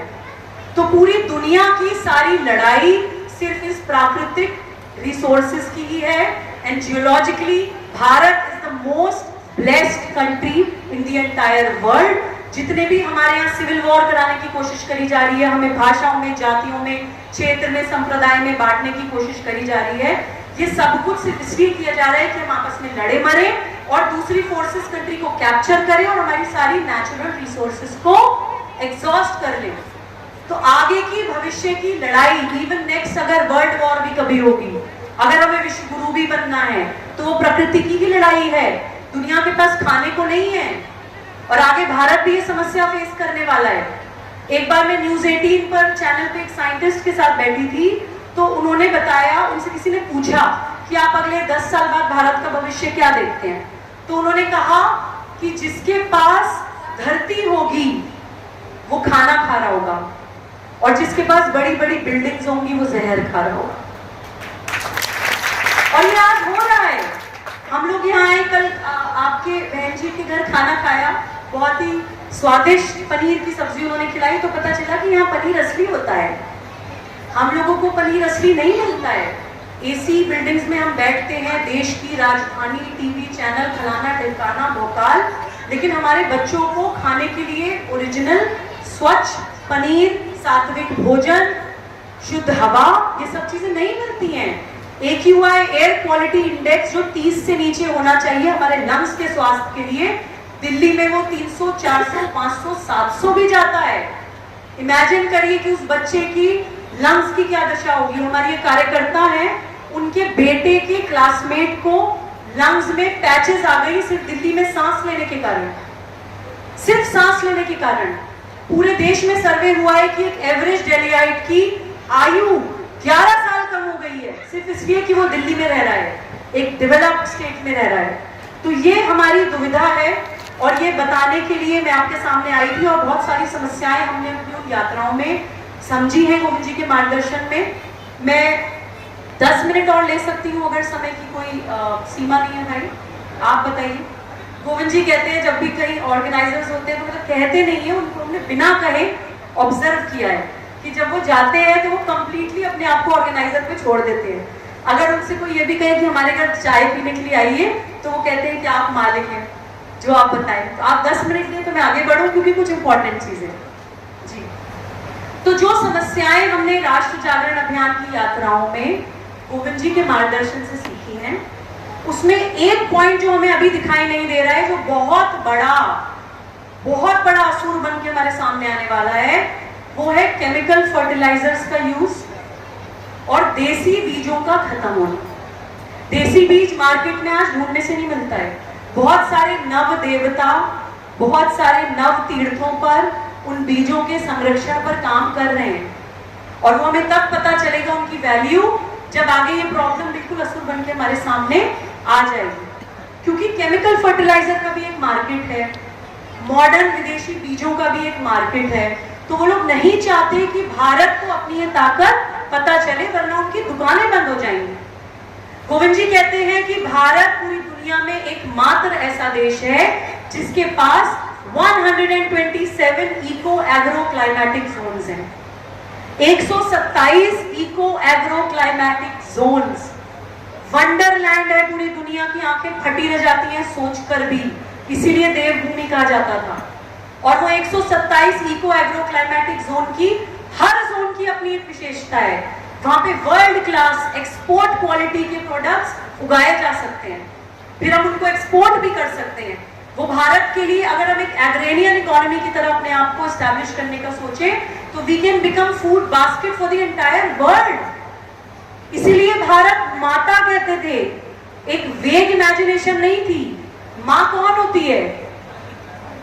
तो पूरी दुनिया की सारी लड़ाई सिर्फ इस प्राकृतिक रिसोर्सेज की ही है। And geologically Bharat is the most blessed country in the entire world. जितने भी हमारे यहाँ सिविल वॉर कराने की कोशिश करी जा रही है, हमें भाषाओं में, जातियों में, क्षेत्र में, संप्रदाय में बांटने की कोशिश करी जा रही है, ये सब कुछ सिर्फ इसलिए किया जा रहा है कि हम आपस में लड़े मरे और दूसरी फोर्सेस कंट्री को कैप्चर करें और हमारी सारी नेचुरल रिसोर्सेज को एग्जॉस्ट कर लें। तो आगे की भविष्य की लड़ाई, इवन नेक्स्ट अगर वर्ल्ड वॉर भी कभी होगी, अगर हमें विश्व गुरु भी बनना है, तो वो प्रकृति की ही लड़ाई है। दुनिया के पास खाने को नहीं है और आगे भारत भी ये समस्या फेस करने वाला है। एक बार मैं न्यूज 18 पर चैनल पे एक साइंटिस्ट के साथ बैठी थी, तो उन्होंने बताया, उनसे किसी ने पूछा कि आप अगले 10 साल बाद भारत का भविष्य क्या देखते हैं? तो उन्होंने कहा कि जिसके पास धरती होगी वो खाना खा रहा होगा और जिसके पास बड़ी बड़ी बिल्डिंग्स होंगी वो जहर खा रहा होगा। और ये आज हो रहा है। हम लोग यहाँ आए, कल आपके बहन जी के घर खाना खाया, बहुत ही स्वादिष्ट पनीर की सब्जी उन्होंने खिलाई, तो पता चला कि यहाँ पनीर असली होता है। हम लोगों को पनीर असली नहीं मिलता है। एसी बिल्डिंग्स में हम बैठते हैं, देश की राजधानी, टीवी चैनल, फलाना ढिमकाना भोकाल, लेकिन हमारे बच्चों को खाने के लिए ओरिजिनल स्वच्छ पनीर, सात्विक भोजन, शुद्ध हवा, ये सब चीजें नहीं मिलती हैं। AQI एयर क्वालिटी इंडेक्स जो 30 से नीचे होना चाहिए हमारे लंग्स के स्वास्थ्य के लिए, दिल्ली में वो 300, 400, 500, 700 भी जाता है। इमेजिन करिए कि उस बच्चे की लंग्स की क्या दशा होगी। हमारे ये कार्यकर्ता हैं, उनके बेटे के क्लासमेट को लंग्स में पैचेस आ गई सिर्फ दिल्ली में सांस लेने के कारण। सिर्फ सांस लेने के कारण। पूरे देश में सर्वे हुआ है कि एक एवरेज दिल्लीइट की आयु 11 साल कम हो गई है, सिर्फ इसलिए कि वो दिल्ली में रह रहा है, एक डेवलप्ड स्टेट में रह रहा है। तो ये हमारी दुविधा है और ये बताने के लिए मैं आपके सामने आई थी। और बहुत सारी समस्याएं हमने अपनी यात्राओं में समझी है गोविंद जी के मार्गदर्शन में। मैं 10 मिनट और ले सकती हूँ अगर समय की कोई सीमा नहीं है भाई, आप बताइए। गोविंद जी कहते हैं जब भी कहीं ऑर्गेनाइजर्स होते हैं तो मतलब कहते नहीं है, उनको हमने बिना कहे ऑब्जर्व किया है कि जब वो जाते हैं तो वो कंप्लीटली अपने आप को ऑर्गेनाइजर पे छोड़ देते हैं। अगर उनसे कोई ये भी कहे कि हमारे घर चाय पीने के लिए आइए, तो वो कहते हैं कि आप मालिक हैं, जो आप बताएं, तो आप 10 मिनट दें तो मैं आगे बढ़ूं, क्योंकि कुछ इंपॉर्टेंट चीजें जी। तो जो समस्याएं हमने राष्ट्र जागरण अभियान की यात्राओं में गोविंद जी के मार्गदर्शन से सीखी हैं, उसमें एक पॉइंट जो हमें अभी दिखाई नहीं दे रहा है, जो बहुत बड़ा असुर बन के हमारे सामने आने वाला है, वो है केमिकल फर्टिलाइजर्स का यूज और देसी बीजों का खत्म होना। देसी बीज मार्केट में आज ढूंढने से नहीं मिलता है। बहुत सारे नव देवता, बहुत सारे नव तीर्थों पर उन बीजों के संरक्षण पर काम कर रहे हैं, और वो हमें तब पता चलेगा उनकी वैल्यू जब आगे ये प्रॉब्लम बिल्कुल असुर बन के हमारे सामने आ जाएगी। क्योंकि केमिकल फर्टिलाइजर का भी एक मार्केट है, मॉडर्न विदेशी बीजों का भी एक मार्केट है, तो वो लोग नहीं चाहते कि भारत को अपनी ये ताकत पता चले, वरना उनकी दुकानें बंद हो जाएंगी। गोविंद जी कहते हैं कि भारत पूरी दुनिया में एकमात्र ऐसा देश है जिसके पास 127 इको एग्रो क्लाइमेटिक जोन्स हैं। 127 eco agro climatic zones, wonderland है पूरी दुनिया की, आंखें फटी रह जाती हैं सोचकर भी, इसीलिए देवभूमि कहा जाता था। और वो 127 इको एग्रो क्लाइमेटिक जोन की, हर जोन की अपनी एक विशेषता है। वहां पे वर्ल्ड क्लास एक्सपोर्ट क्वालिटी के प्रोडक्ट्स उगाए जा सकते हैं, फिर हम उनको एक्सपोर्ट भी कर सकते हैं। वो भारत के लिए, अगर हम एक एग्रेरियन इकोनॉमी की तरह अपने आप को एस्टैब्लिश करने का सोचें, तो we can become food basket for the entire world. इसीलिए भारत माता कहते थे, एक वेग इमेजिनेशन नहीं थी। माँ कौन होती है?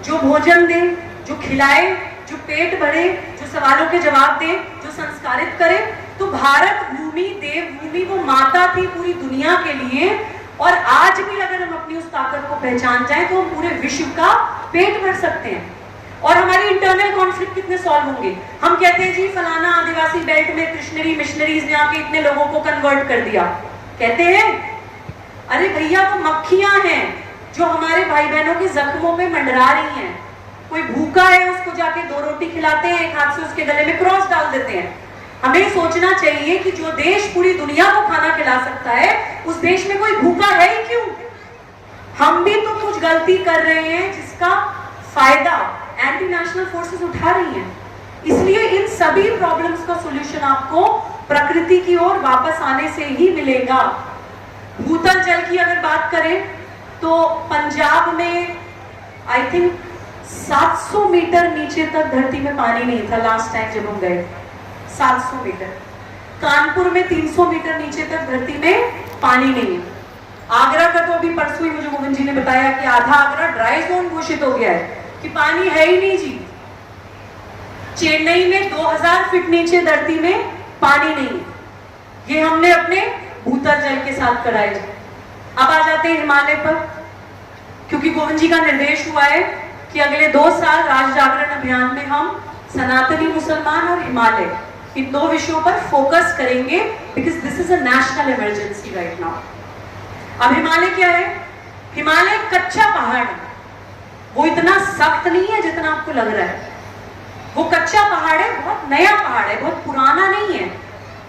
जो भोजन दे, जो खिलाए, जो पेट भरे, जो सवालों के जवाब दे, जो संस्कारित करे। तो भारत भूमि, देवभूमि, वो माता थी पूरी दुनिया के लिए। और आज भी अगर हम अपनी उस ताकत को पहचान जाएं, तो हम पूरे विश्व का पेट भर सकते हैं। और हमारी इंटरनल कॉन्फ्लिक्ट कितने सॉल्व होंगे? हम कहते हैं जी फलाना आदिवासी बेल्ट में कृष्णरी मिशनरीज ने आके इतने लोगों को कन्वर्ट कर दिया, कहते हैं। अरे भैया, वो मक्खियां हैं जो हमारे भाई बहनों के जख्मों पे मंडरा रही हैं। कोई भूखा है, उसको जाके 2 रोटी खिलाते हैं, एक हाथ से उसके गले में क्रॉस डाल देते हैं। हमें सोचना चाहिए कि जो देश पूरी दुनिया को खाना खिला सकता है, उस देश में कोई भूखा है ही क्यों? हम भी तो कुछ गलती कर रहे हैं जिसका फायदा एंटी नेशनल फोर्सेस उठा रही हैं। इसलिए इन सभी प्रॉब्लम्स का सॉल्यूशन आपको प्रकृति की ओर वापस आने से ही मिलेगा। भूतल जल की अगर बात करें, तो पंजाब में आई थिंक 700 मीटर नीचे तक धरती में पानी नहीं था लास्ट टाइम जब हम गए। 700 मीटर। कानपुर में 300 मीटर नीचे तक धरती में पानी नहीं है। आगरा का तो अभी परसों ही मुझे गोविंद जी ने बताया कि आधा आगरा ड्राई जोन घोषित हो गया है, कि पानी है ही नहीं जी। चेन्नई में 2000 फीट नीचे धरती में पानी नहीं। ये हमने अपने भूतल जल के साथ कराए। अब आ जाते हैं हिमालय पर, क्योंकि गोविंद जी का निर्देश हुआ है कि अगले 2 साल राष्ट्र जागरण अभियान में हम सनातनी मुसलमान और हिमालय, इन 2 विषयों पर फोकस करेंगे, because this is a national emergency right now. अब हिमालय क्या है? हिमालय कच्चा पहाड़ है। वो इतना सख्त नहीं है जितना आपको लग रहा है। वो कच्चा पहाड़ है, बहुत नया पहाड़ है, बहुत पुराना नहीं है।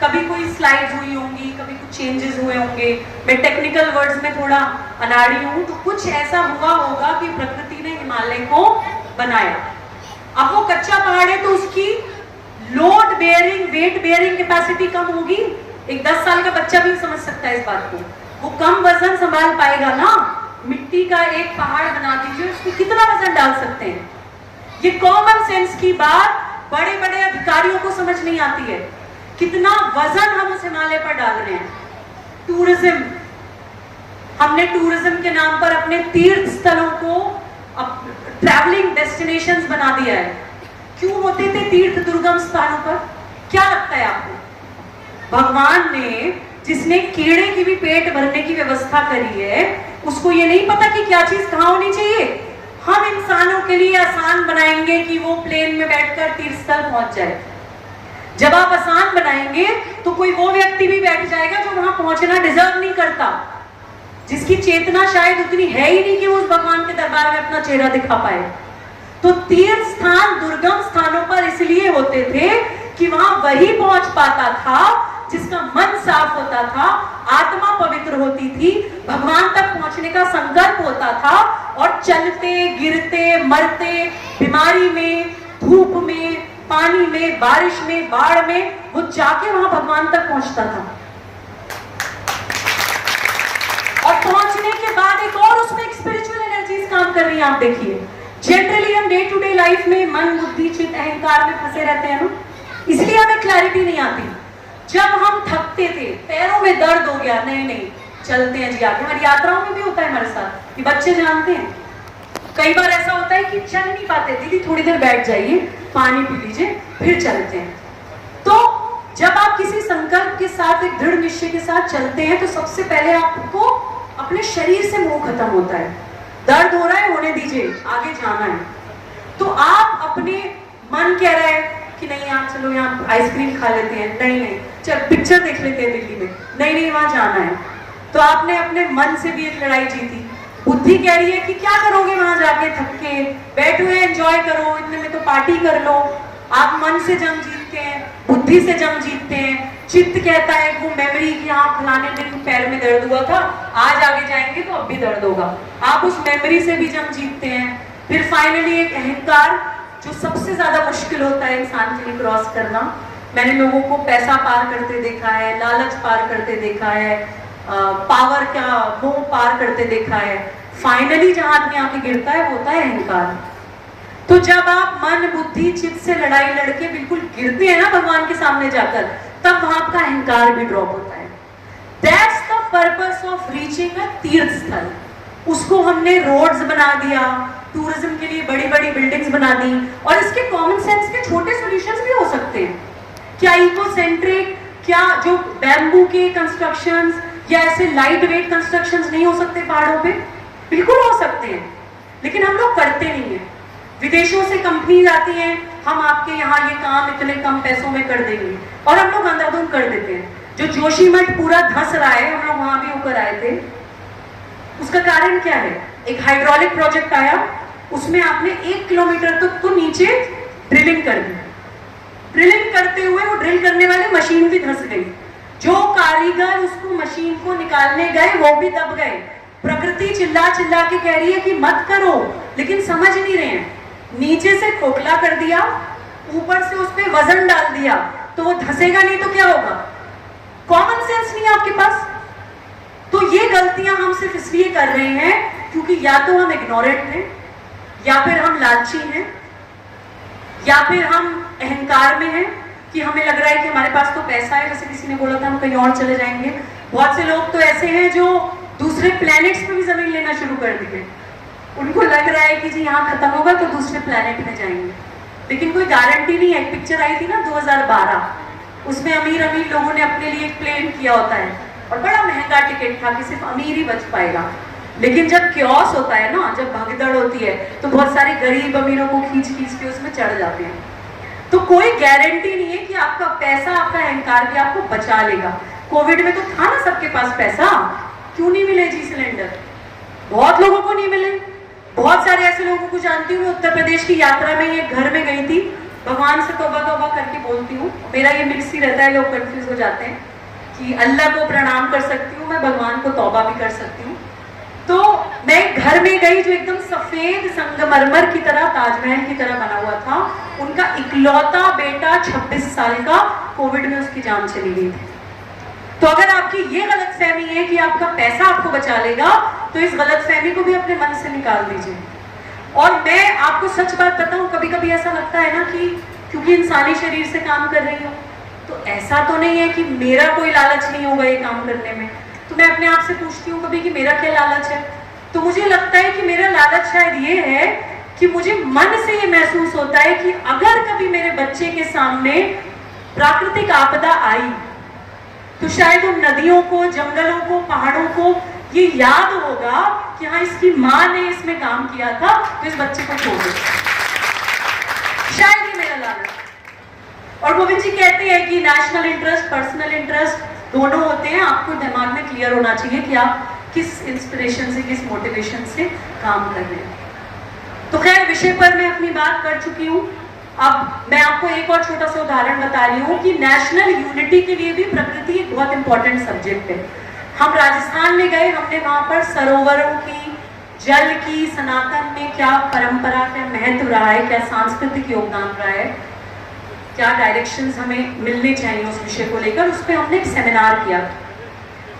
कभी कोई स्लाइड्स हुई होंगी, कभी कुछ चेंजेस हुए होंगे। मैं टेक्निकल वर्ड्स में थोड़ा अनाड़ी हूं, तो कुछ ऐसा हुआ होगा कि प्रकृति ने हिमालय को बनाया। अब वो कच्चा पहाड़ है, तो उसकी load bearing, weight bearing capacity कम होगी। एक 10 साल का बच्चा भी समझ सकता है इस बात को। वो कम वजन संभाल पाएगा ना। मिट्टी का एक पहाड़ बना दीजिए, उसमें कितना वजन डाल सकते हैं? ये कॉमन सेंस की बात बड़े बड़े अधिकारियों को समझ नहीं आती है। कितना वजन हम उस हिमालय पर डाल रहे हैं। टूरिज्म, हमने टूरिज्म के नाम पर अपने तीर्थ स्थलों को ट्रैवलिंग डेस्टिनेशंस बना दिया है। क्यों होते थे तीर्थ दुर्गम स्थानों पर? क्या लगता है आपको? भगवान ने, जिसने कीड़े की भी पेट भरने की व्यवस्था करी है, उसको ये नहीं पता कि क्या चीज कहां होनी चाहिए। हम इंसानों के लिए आसान बनाएंगे कि वो प्लेन में बैठकर तीर्थ स्थल पहुंच जाए। जब आप आसान बनाएंगे तो कोई वो व्यक्ति भी बैठ जाएगा जो वहां पहुंचना डिजर्व नहीं करता, जिसकी चेतना शायद उतनी है ही नहीं कि वो उस भगवान के दरबार में अपना चेहरा दिखा पाए। तो तीर्थ स्थान दुर्गम स्थानों पर इसलिए होते थे कि वहां वही पहुंच पाता था जिसका मन साफ होता था, आत्मा पवित्र होती थी, भगवान तक पहुंचने का संकल्प होता था, और चलते गिरते मरते, बीमारी में, धूप में, पानी में, बारिश में, बाढ़ में, वो जाके वहां भगवान तक पहुंचता था। और पहुंचने के बाद एक और उसमें एक स्पिरिचुअल एनर्जीज काम कर रही है। आप देखिए, जनरली हम डे टू डे लाइफ में मन, बुद्धि, चित्त, अहंकार में फंसे रहते हैं ना, इसलिए हमें क्लैरिटी नहीं आती। जब हम थकते थे, पैरों में दर्द हो गया, नहीं चलते हैं जी आगे। हमारी यात्राओं में भी होता है हमारे साथ, ये बच्चे जानते हैं। कई बार ऐसा होता है कि चल नहीं पाते, दीदी थोड़ी देर बैठ जाइए, पानी पी लीजिए, फिर चलते हैं। तो जब आप किसी संकल्प के साथ, एक दृढ़ निश्चय के साथ चलते हैं, तो सबसे पहले आपको अपने शरीर से मोह खत्म होता है। दर्द हो रहा है, होने दीजिए, आगे जाना है। तो आप अपने मन कह रहा है कि नहीं यार चलो यहाँ आइसक्रीम खा लेते हैं, नहीं चल पिक्चर देख लेते हैं दिल्ली में, नहीं वहां जाना है। तो आपने अपने मन से भी एक लड़ाई जीती। बुद्धि कह रही है कि क्या करोगे वहां जाके, थक के बैठे हुए, एंजॉय करो, इतने में तो पार्टी कर लो। आप मन से जंग जीतते हैं, बुद्धि से जंग जीतते हैं। चित्त कहता है वो मेमोरी कि हाँ फलाने दिन पैर में दर्द हुआ था, आज आगे जाएंगे तो अब भी दर्द होगा, आप उस मेमोरी से भी जंग जीतते हैं। फिर फाइनली एक अहंकार, जो सबसे ज्यादा मुश्किल होता है इंसान के लिए क्रॉस करना। मैंने लोगों को पैसा पार करते देखा है, लालच पार करते देखा है, पावर का मोह पार करते देखा है। फाइनली जहां आदमी आके गिरता है वो होता है अहंकार। तो जब आप मन, बुद्धि, चित्त से लड़ाई लड़के बिल्कुल गिरते हैं ना भगवान के सामने जाकर, तब वहां आपका अहंकार भी ड्रॉप होता है। That's the purpose of reaching अ तीर्थ स्थल। उसको हमने रोड्स बना दिया, टूरिज्म के लिए बड़ी बड़ी बिल्डिंग्स बना दी, और इसके कॉमन सेंस के छोटे सॉल्यूशंस भी हो सकते हैं। क्या इको सेंट्रिक, क्या जो बैम्बू के कंस्ट्रक्शंस या ऐसे लाइट वेट कंस्ट्रक्शंस नहीं हो सकते पहाड़ों पे? बिल्कुल हो सकते हैं, लेकिन हम लोग करते नहीं है। विदेशों से कंपनीज आती हैं, हम आपके यहाँ ये काम इतने कम पैसों में कर देंगे, और हम लोग अंधाधुंध कर देते हैं। जो जोशीमठ पूरा धंस रहा है, हम लोग वहां भी होकर आए थे। उसका कारण क्या है? एक हाइड्रोलिक प्रोजेक्ट आया, उसमें आपने 1 किलोमीटर तक तो नीचे ड्रिलिंग कर दी। ड्रिलिंग करते हुए वो ड्रिल करने वाले मशीन भी धंस गई। जो कारीगर उसको मशीन को निकालने गए वो भी दब गए। प्रकृति चिल्ला चिल्ला के कह रही है कि मत करो, लेकिन समझ नहीं रहे हैं। नीचे से खोखला कर दिया, ऊपर से उस पर वजन डाल दिया, तो वो धंसेगा नहीं तो क्या होगा? कॉमन सेंस नहीं है आपके पास। तो ये गलतियां हम सिर्फ इसलिए कर रहे हैं क्योंकि या तो हम इग्नोरेंट हैं, या फिर हम लालची हैं, या फिर हम अहंकार में हैं कि हमें लग रहा है कि हमारे पास तो पैसा है। जैसे किसी ने बोला था हम कहीं और चले जाएंगे। बहुत से लोग तो ऐसे हैं जो दूसरे प्लैनेट्स पे भी जमीन लेना शुरू कर दिए। उनको लग रहा है कि जी यहाँ खत्म होगा तो दूसरे प्लैनेट में जाएंगे, लेकिन कोई गारंटी नहीं है। एक पिक्चर आई थी ना 2012, उसमें अमीर अमीर लोगों ने अपने लिए क्लेम किया होता है, और बड़ा महंगा टिकट था कि सिर्फ अमीर ही बच पाएगा। लेकिन जब क्योस होता है ना, जब भगदड़ होती है, तो बहुत सारे गरीब अमीरों को खींच खींच के उसमें चढ़ जाते हैं। तो कोई गारंटी नहीं है कि आपका पैसा, आपका अहंकार भी आपको बचा लेगा। कोविड में तो था ना सबके पास पैसा, क्यों नहीं मिले जी सिलेंडर? बहुत लोगों को नहीं मिले। बहुत सारे ऐसे लोगों को जानती हूँ। मैं उत्तर प्रदेश की यात्रा में एक घर में गई थी, भगवान से तौबा तौबा करके बोलती हूँ। मेरा ये मिक्स ही रहता है, लोग कंफ्यूज हो जाते हैं कि अल्लाह को प्रणाम कर सकती हूँ, मैं भगवान को तौबा भी कर सकती हूँ। तो मैं घर में गई जो एकदम सफेद संगमरमर की तरह, ताजमहल की तरह बना हुआ था। उनका इकलौता बेटा 26 साल का, कोविड में उसकी जान चली गई थी। तो अगर आपकी ये गलतफहमी है कि आपका पैसा आपको बचा लेगा, तो इस गलतफहमी को भी अपने मन से निकाल दीजिए। और मैं आपको सच बात बताऊं, कभी कभी ऐसा लगता है ना कि क्योंकि इंसानी शरीर से काम कर रही हूँ, तो ऐसा तो नहीं है कि मेरा कोई लालच नहीं होगा ये काम करने में। तो मैं अपने आप से पूछती हूँ कभी कि मेरा क्या लालच है? तो मुझे लगता है कि मेरा लालच शायद ये है कि मुझे मन से ये महसूस होता है कि अगर कभी मेरे बच्चे के सामने प्राकृतिक आपदा आई, तो शायद उन नदियों को, जंगलों को, पहाड़ों को ये याद होगा कि हाँ इसकी माँ ने इसमें काम किया था, तो इस बच्चे को छोड़ दो। शायद ये मेरा लालच। और गोविंद जी कहते हैं कि नेशनल इंटरेस्ट, पर्सनल इंटरेस्ट दोनों होते हैं। आपको दिमाग में क्लियर होना चाहिए कि आप किस इंस्पिरेशन से, किस मोटिवेशन से काम कर रहे हैं। तो खैर, विषय पर मैं अपनी बात कर चुकी हूँ। अब मैं आपको एक और छोटा सा उदाहरण बता रही हूँ कि नेशनल यूनिटी के लिए भी प्रकृति एक बहुत इंपॉर्टेंट सब्जेक्ट है। हम राजस्थान में गए, हमने वहां पर सरोवरों की, जल की, सनातन में क्या परंपरा, क्या महत्व रहा है, क्या सांस्कृतिक योगदान रहा है, क्या डायरेक्शंस हमें मिलने चाहिए उस विषय को लेकर, उस पर हमने एक सेमिनार किया।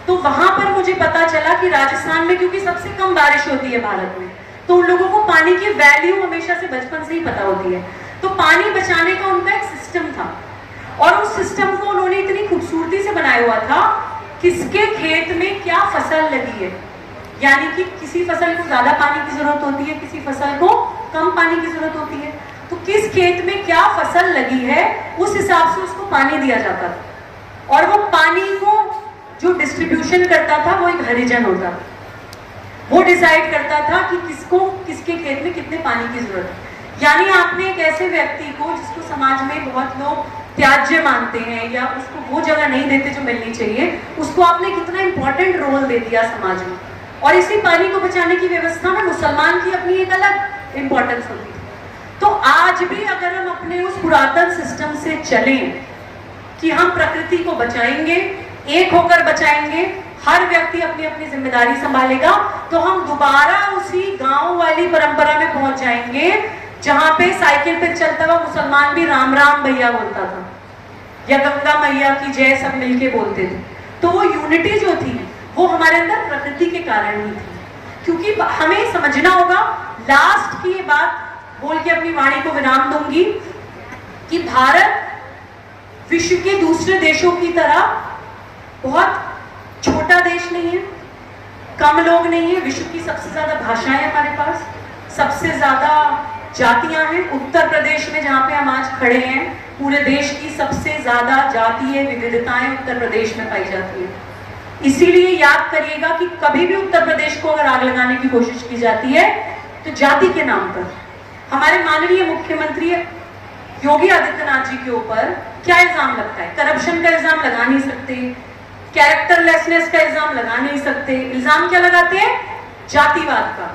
तो वहां पर मुझे पता चला कि राजस्थान में क्योंकि सबसे कम बारिश होती है भारत में, तो उन लोगों को पानी की वैल्यू हमेशा से बचपन से ही पता होती है। तो पानी बचाने का उनका एक सिस्टम था और उस सिस्टम को उन्होंने इतनी खूबसूरती से बनाया हुआ था, किसके खेत में क्या फसल लगी है, यानी कि किसी फसल को ज्यादा पानी की जरूरत होती है, किसी फसल को कम पानी की जरूरत होती है, तो किस खेत में क्या फसल लगी है उस हिसाब से उसको पानी दिया जाता था। और वो पानी को जो डिस्ट्रीब्यूशन करता था वो एक हरिजन होता था, वो डिसाइड करता था कि किसको किसके खेत में कितने पानी की जरूरत है। यानी आपने एक ऐसे व्यक्ति को जिसको समाज में बहुत लोग त्याज्य मानते हैं या उसको वो जगह नहीं देते जो मिलनी चाहिए, उसको आपने कितना इंपॉर्टेंट रोल दे दिया समाज में। और इसी पानी को बचाने की व्यवस्था में मुसलमान की अपनी एक अलग इंपॉर्टेंस होती है। तो आज भी अगर हम अपने उस पुरातन सिस्टम से चलें कि हम प्रकृति को बचाएंगे, एक होकर बचाएंगे, हर व्यक्ति अपनी अपनी जिम्मेदारी संभालेगा, तो हम दोबारा उसी गांव वाली परंपरा में पहुंच जाएंगे जहां पे साइकिल पे चलता हुआ मुसलमान भी राम राम भैया बोलता था या गंगा मैया की जय सब मिलके बोलते थे। तो वो यूनिटी जो थी वो हमारे अंदर प्रकृति के कारण ही थी। क्योंकि हमें समझना होगा, लास्ट की ये बात बोल के अपनी वाणी को विराम दूंगी, कि भारत विश्व के दूसरे देशों की तरह बहुत छोटा देश नहीं है, कम लोग नहीं है, विश्व की सबसे ज्यादा भाषाएं हमारे पास, सबसे ज्यादा जातियां हैं। उत्तर प्रदेश में जहां पे हम आज खड़े हैं, पूरे देश की सबसे ज्यादा जातीय विविधताएं उत्तर प्रदेश में पाई जाती है। इसीलिए याद करिएगा कि कभी भी उत्तर प्रदेश को अगर आग लगाने की कोशिश की जाती है तो जाति के नाम पर। हमारे माननीय मुख्यमंत्री योगी आदित्यनाथ जी के ऊपर क्या इल्जाम लगता है? करप्शन का इल्जाम लगा नहीं सकते, कैरेक्टरलेसनेस का इल्जाम लगा नहीं सकते, इल्जाम क्या लगाते हैं? जातिवाद का।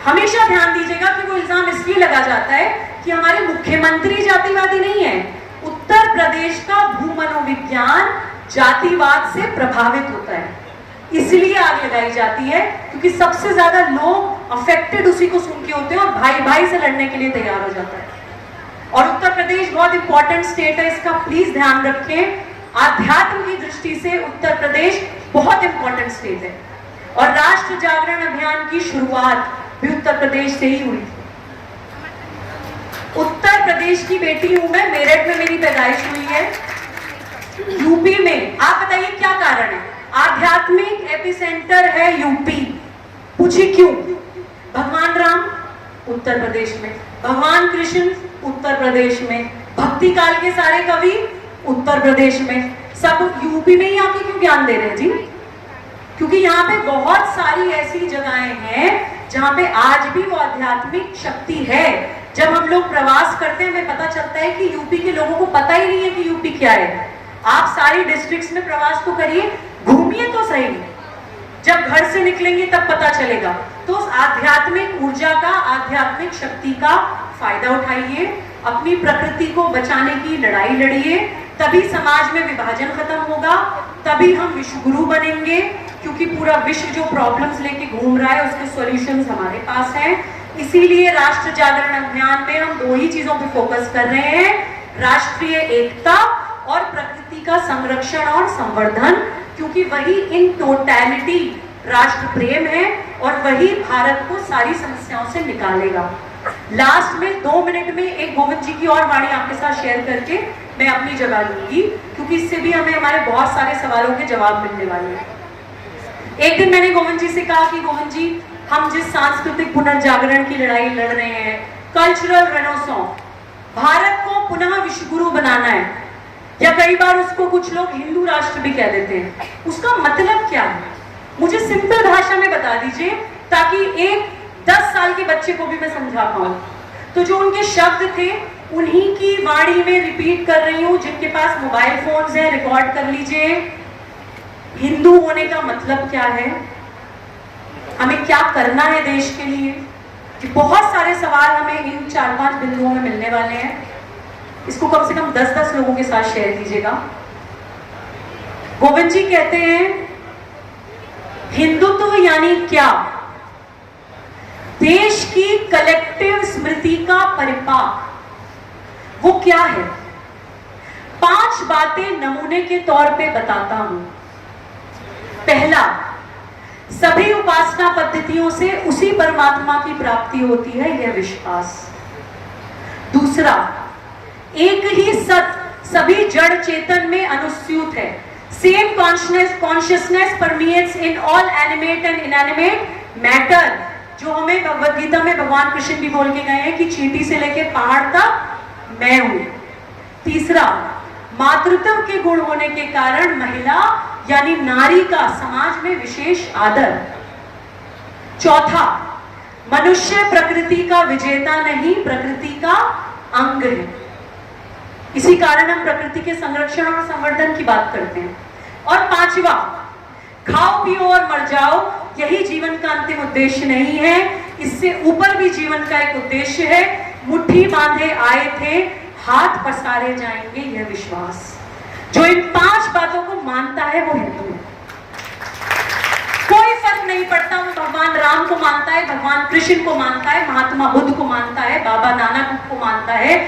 हमेशा ध्यान दीजिएगा कि वो इल्जाम इसलिए लगा जाता है कि हमारे मुख्यमंत्री जातिवादी नहीं है। उत्तर प्रदेश का भूमनोविज्ञान जातिवाद से प्रभावित होता है, इसलिए आग लगाई जाती है, क्योंकि सबसे ज्यादा लोग अफेक्टेड उसी को सुन के होते हैं और भाई भाई से लड़ने के लिए तैयार हो जाता है। और उत्तर प्रदेश बहुत इंपॉर्टेंट स्टेट है, इसका प्लीज ध्यान रखें। आध्यात्म की दृष्टि से उत्तर प्रदेश बहुत इंपॉर्टेंट स्टेट है और राष्ट्र जागरण अभियान की शुरुआत भी उत्तर प्रदेश से ही हुई थी। उत्तर प्रदेश की बेटी हूं मैं, मेरठ में मेरी पैदाइश हुई है। यूपी में आप बताइए क्या कारण है? आध्यात्मिक एपिसेंटर है यूपी। पूछिए क्यों? भगवान राम उत्तर प्रदेश में, भगवान कृष्ण उत्तर प्रदेश में, भक्ति काल के सारे कवि उत्तर प्रदेश में, सब यूपी में ही आके क्यों ज्ञान दे रहे हैं जी? क्योंकि यहाँ पे बहुत सारी ऐसी जगहें हैं जहाँ पे आज भी वो आध्यात्मिक शक्ति है। जब हम लोग प्रवास करते हैं हमें पता चलता है कि यूपी के लोगों को पता ही नहीं है कि यूपी क्या है। आप सारी डिस्ट्रिक्ट्स में प्रवास तो करिए, घूमिए तो सही, जब घर से निकलेंगे तब पता चलेगा। तो उस आध्यात्मिक ऊर्जा का, आध्यात्मिक शक्ति का फायदा उठाइए, अपनी प्रकृति को बचाने की लड़ाई लड़िए, तभी समाज में विभाजन खत्म होगा, तभी हम विश्व गुरु बनेंगे। क्योंकि पूरा विश्व जो प्रॉब्लम्स लेके घूम रहा है उसके सॉल्यूशंस हमारे पास हैं। इसीलिए राष्ट्र जागरण अभियान में हम दो ही चीजों पे फोकस कर रहे हैं, राष्ट्रीय एकता और प्रकृति का संरक्षण और संवर्धन, क्योंकि वही इन टोटैलिटी राष्ट्र प्रेम है और वही भारत को सारी समस्याओं से निकालेगा। लास्ट में 2 मिनट में एक गोविंद जी की और वाणी आपके साथ शेयर करके मैं अपनी जगह लूंगी, क्योंकि इससे भी हमें हमारे बहुत सारे सवालों के जवाब मिलने वाले हैं। एक दिन मैंने गोविंद जी से कहा कि गोविंद जी, हम जिस सांस्कृतिक पुनर्जागरण की लड़ाई लड़ रहे हैं, कल्चरल रेनेसांस, भारत को पुनः विश्व गुरु बनाना है, या कई बार उसको कुछ लोग हिंदू राष्ट्र भी कह देते हैं, उसका मतलब क्या है? मुझे सिंपल भाषा में बता दीजिए ताकि एक 10 साल के बच्चे को भी मैं समझा पाऊं। तो जो उनके शब्द थे उन्हीं की वाणी में रिपीट कर रही हूं। जिनके पास मोबाइल फोन्स हैं रिकॉर्ड कर लीजिए। हिंदू होने का मतलब क्या है, हमें क्या करना है देश के लिए, कि बहुत सारे सवाल हमें इन 4-5 बिंदुओं में मिलने वाले हैं। इसको कम से कम 10-10 लोगों के साथ शेयर कीजिएगा। गोविंद जी कहते हैं हिंदुत्व यानी क्या? देश की कलेक्टिव स्मृति का परिपाक। वो क्या है? 5 बातें नमूने के तौर पे बताता हूं। पहला, सभी उपासना पद्धतियों से उसी परमात्मा की प्राप्ति होती है, यह विश्वास। दूसरा, एक ही सत्य सभी जड़ चेतन में अनुस्यूत है। Same consciousness permeates in all animate and inanimate matter, जो हमें भगवद गीता में भगवान कृष्ण भी बोल के गए हैं कि चींटी से लेके पहाड़ तक मैं हूं। तीसरा, मातृत्व के गुण होने के कारण महिला यानी नारी का समाज में विशेष आदर। चौथा, मनुष्य प्रकृति का विजेता नहीं, प्रकृति का अंग है। इसी कारण हम प्रकृति के संरक्षण और संवर्धन की बात करते हैं। और पांचवा, खाओ पियो और मर जाओ, यही जीवन का अंतिम उद्देश्य नहीं है, इससे ऊपर भी जीवन का एक उद्देश्य है। मुट्ठी बांधे आए थे, हाथ पसारे जाएंगे, यह विश्वास। जो इन 5 बातों को मानता है वो हिंदू है। कोई फर्क नहीं पड़ता वो भगवान राम को मानता है, भगवान कृष्ण को मानता है, महात्मा बुद्ध को मानता है, बाबा नानक को मानता है,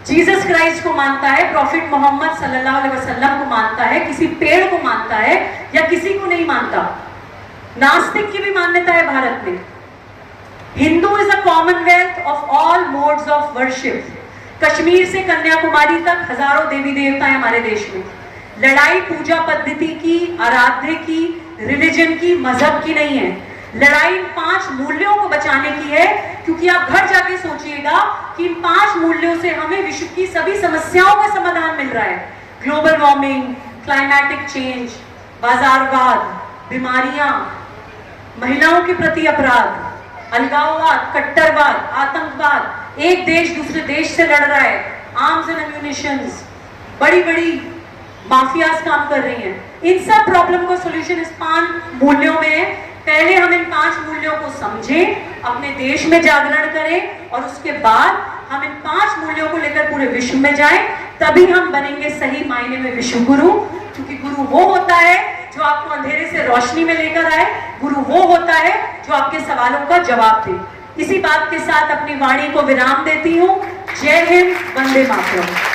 जीसस क्राइस्ट को मानता है, प्रॉफिट मोहम्मद सल्लल्लाहु अलैहि वसल्लम को मानता है, किसी पेड़ को मानता है या किसी को नहीं मानता। नास्तिक की भी मान्यता है भारत में। Hindu is a Commonwealth of all modes of worship. Kashmir से कन्याकुमारी तक हजारों देवी देवता है हमारे देश में। लड़ाई पूजा पद्धति की, आराध्य की, रिलीजन की, मजहब की नहीं है। लड़ाई इन 5 मूल्यों को बचाने की है, क्योंकि आप घर जाके सोचिएगा कि इन 5 मूल्यों से हमें विश्व की सभी समस्याओं का समाधान मिल रहा है। ग्लोबल वार्मिंग, क्लाइमेटिक चेंज, बाजारवाद, बीमारियां, महिलाओं के प्रति अपराध, अलगाववाद, कट्टरवाद, आतंकवाद, एक देश दूसरे देश से लड़ रहा है, आर्म्स एंड एम्यूनिशंस, बड़ी बड़ी माफियाज काम कर रही हैं। इन सब प्रॉब्लम का सॉल्यूशन इस 5 मूल्यों में है। पहले हम इन 5 मूल्यों को समझें, अपने देश में जागरण करें और उसके बाद हम इन 5 मूल्यों को लेकर पूरे विश्व में जाएं, तभी हम बनेंगे सही मायने में विश्व गुरु। क्योंकि गुरु वो होता है जो आपको अंधेरे से रोशनी में लेकर आए, गुरु वो होता है जो आपके सवालों का जवाब दे। इसी बात के साथ अपनी वाणी को विराम देती हूँ। जय हिंद, वंदे मातरम।